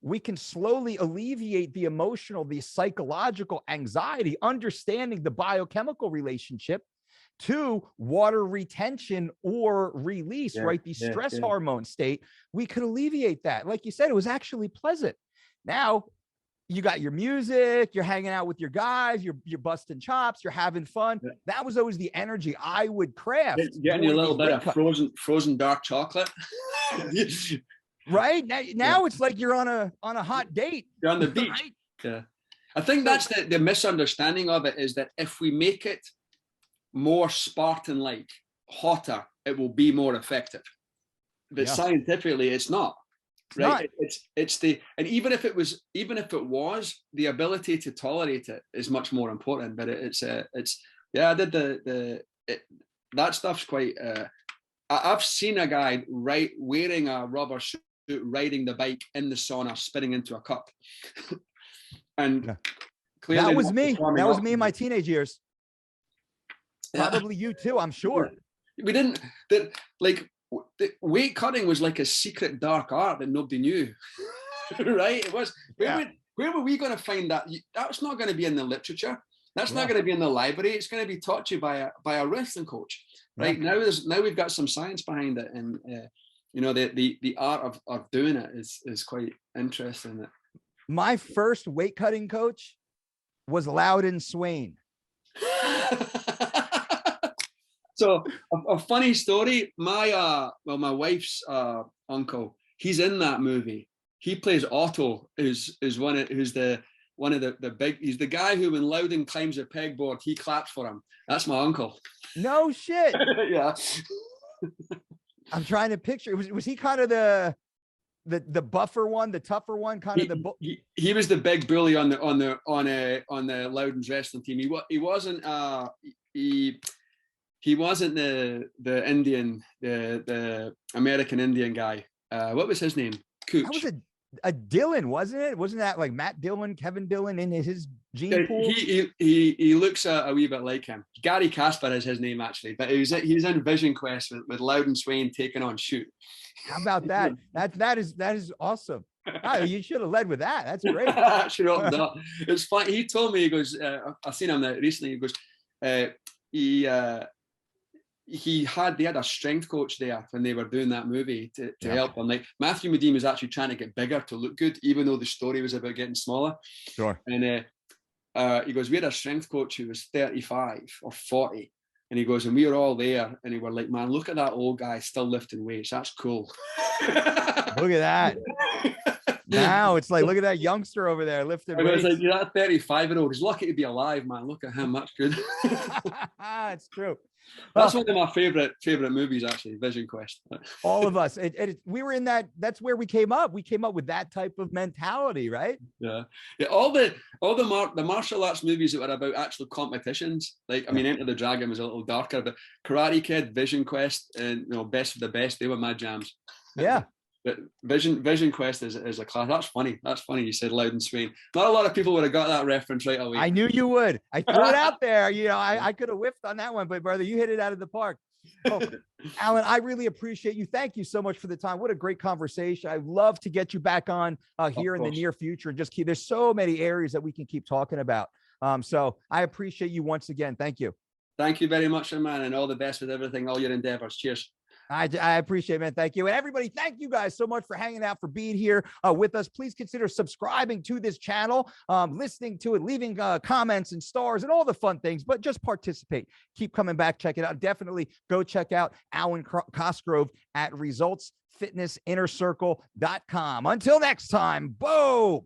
we can slowly alleviate the emotional, the psychological anxiety, understanding the biochemical relationship to water retention or release, right? The stress hormone state, we could alleviate that. Like you said, it was actually pleasant. Now you got your music, you're hanging out with your guys, you're busting chops, you're having fun. That was always the energy I would craft. Getting a little bit of frozen dark chocolate. Right? Now it's like you're on a hot date. You're on the beach. Right? Yeah. I think that's the misunderstanding of it, is that if we make it more Spartan-like, hotter, it will be more effective. But scientifically, it's not. Right? It's the, and even if it was, the ability to tolerate it is much more important. But I did that stuff's quite. I've seen a guy wearing a rubber suit, riding the bike in the sauna, spitting into a cup, and clearly that was me. That was me in my teenage years. Probably you too, I'm sure. We didn't, weight cutting was like a secret dark art that nobody knew. Right? It was. Where were we going to find that? That's not going to be in the literature. That's not going to be in the library. It's going to be taught to you by a wrestling coach. Right? Now we've got some science behind it, and the art of doing it is quite interesting. My first weight cutting coach was Loudon Swain. So a funny story. My wife's uncle, he's in that movie. He plays Otto, who's the big. He's the guy who, when Loudon climbs a pegboard, he claps for him. That's my uncle. No shit. Yeah. I'm trying to picture. Was he kind of the buffer one, the tougher one, kind of he was the big bully on the Loudon's wrestling team. He wasn't the Indian, the American Indian guy. What was his name? Cooch. That was a Dillon, wasn't it? Wasn't that like Matt Dillon, Kevin Dillon in his gene pool? He looks a wee bit like him. Gary Casper is his name, actually, but he's in Vision Quest with Loudon Swain taking on Shoot. How about that? That is awesome. Oh, you should have led with that. That's great. It's fun. He told me, he goes, I've seen him recently. He goes, they had a strength coach there when they were doing that movie to help them. Like Matthew Modine was actually trying to get bigger to look good, even though the story was about getting smaller. Sure. And he goes, we had a strength coach who was 35 or 40. And he goes, and we were all there, and he were like, man, look at that old guy still lifting weights. That's cool. Look at that. Now it's like, look at that youngster over there lifting weights. It's like, you're that 35-year-old. He's lucky to be alive, man. Look at him. That's good. It's true. That's one of my favorite movies, actually, Vision Quest. All of us. We were in that. That's where we came up. We came up with that type of mentality, right? Yeah. All the martial arts movies that were about actual competitions, like, I mean, Enter the Dragon was a little darker, but Karate Kid, Vision Quest, and Best of the Best, they were my jams. Yeah. But Vision Quest is a class. That's funny. That's funny. You said Loudon Swain. Not a lot of people would have got that reference right away. I knew you would. I threw it out there. I could have whiffed on that one, but brother, you hit it out of the park. Oh, Alan, I really appreciate you. Thank you so much for the time. What a great conversation. I'd love to get you back on here in the near future and just keep. There's so many areas that we can keep talking about. So I appreciate you once again. Thank you. Thank you very much, man, and all the best with everything, all your endeavors. Cheers. I appreciate it, man. Thank you. And everybody, thank you guys so much for hanging out, for being here with us. Please consider subscribing to this channel, listening to it, leaving comments and stars and all the fun things, but just participate. Keep coming back. Check it out. Definitely go check out Alwyn Cosgrove at resultsfitnessinnercircle.com. Until next time, boom.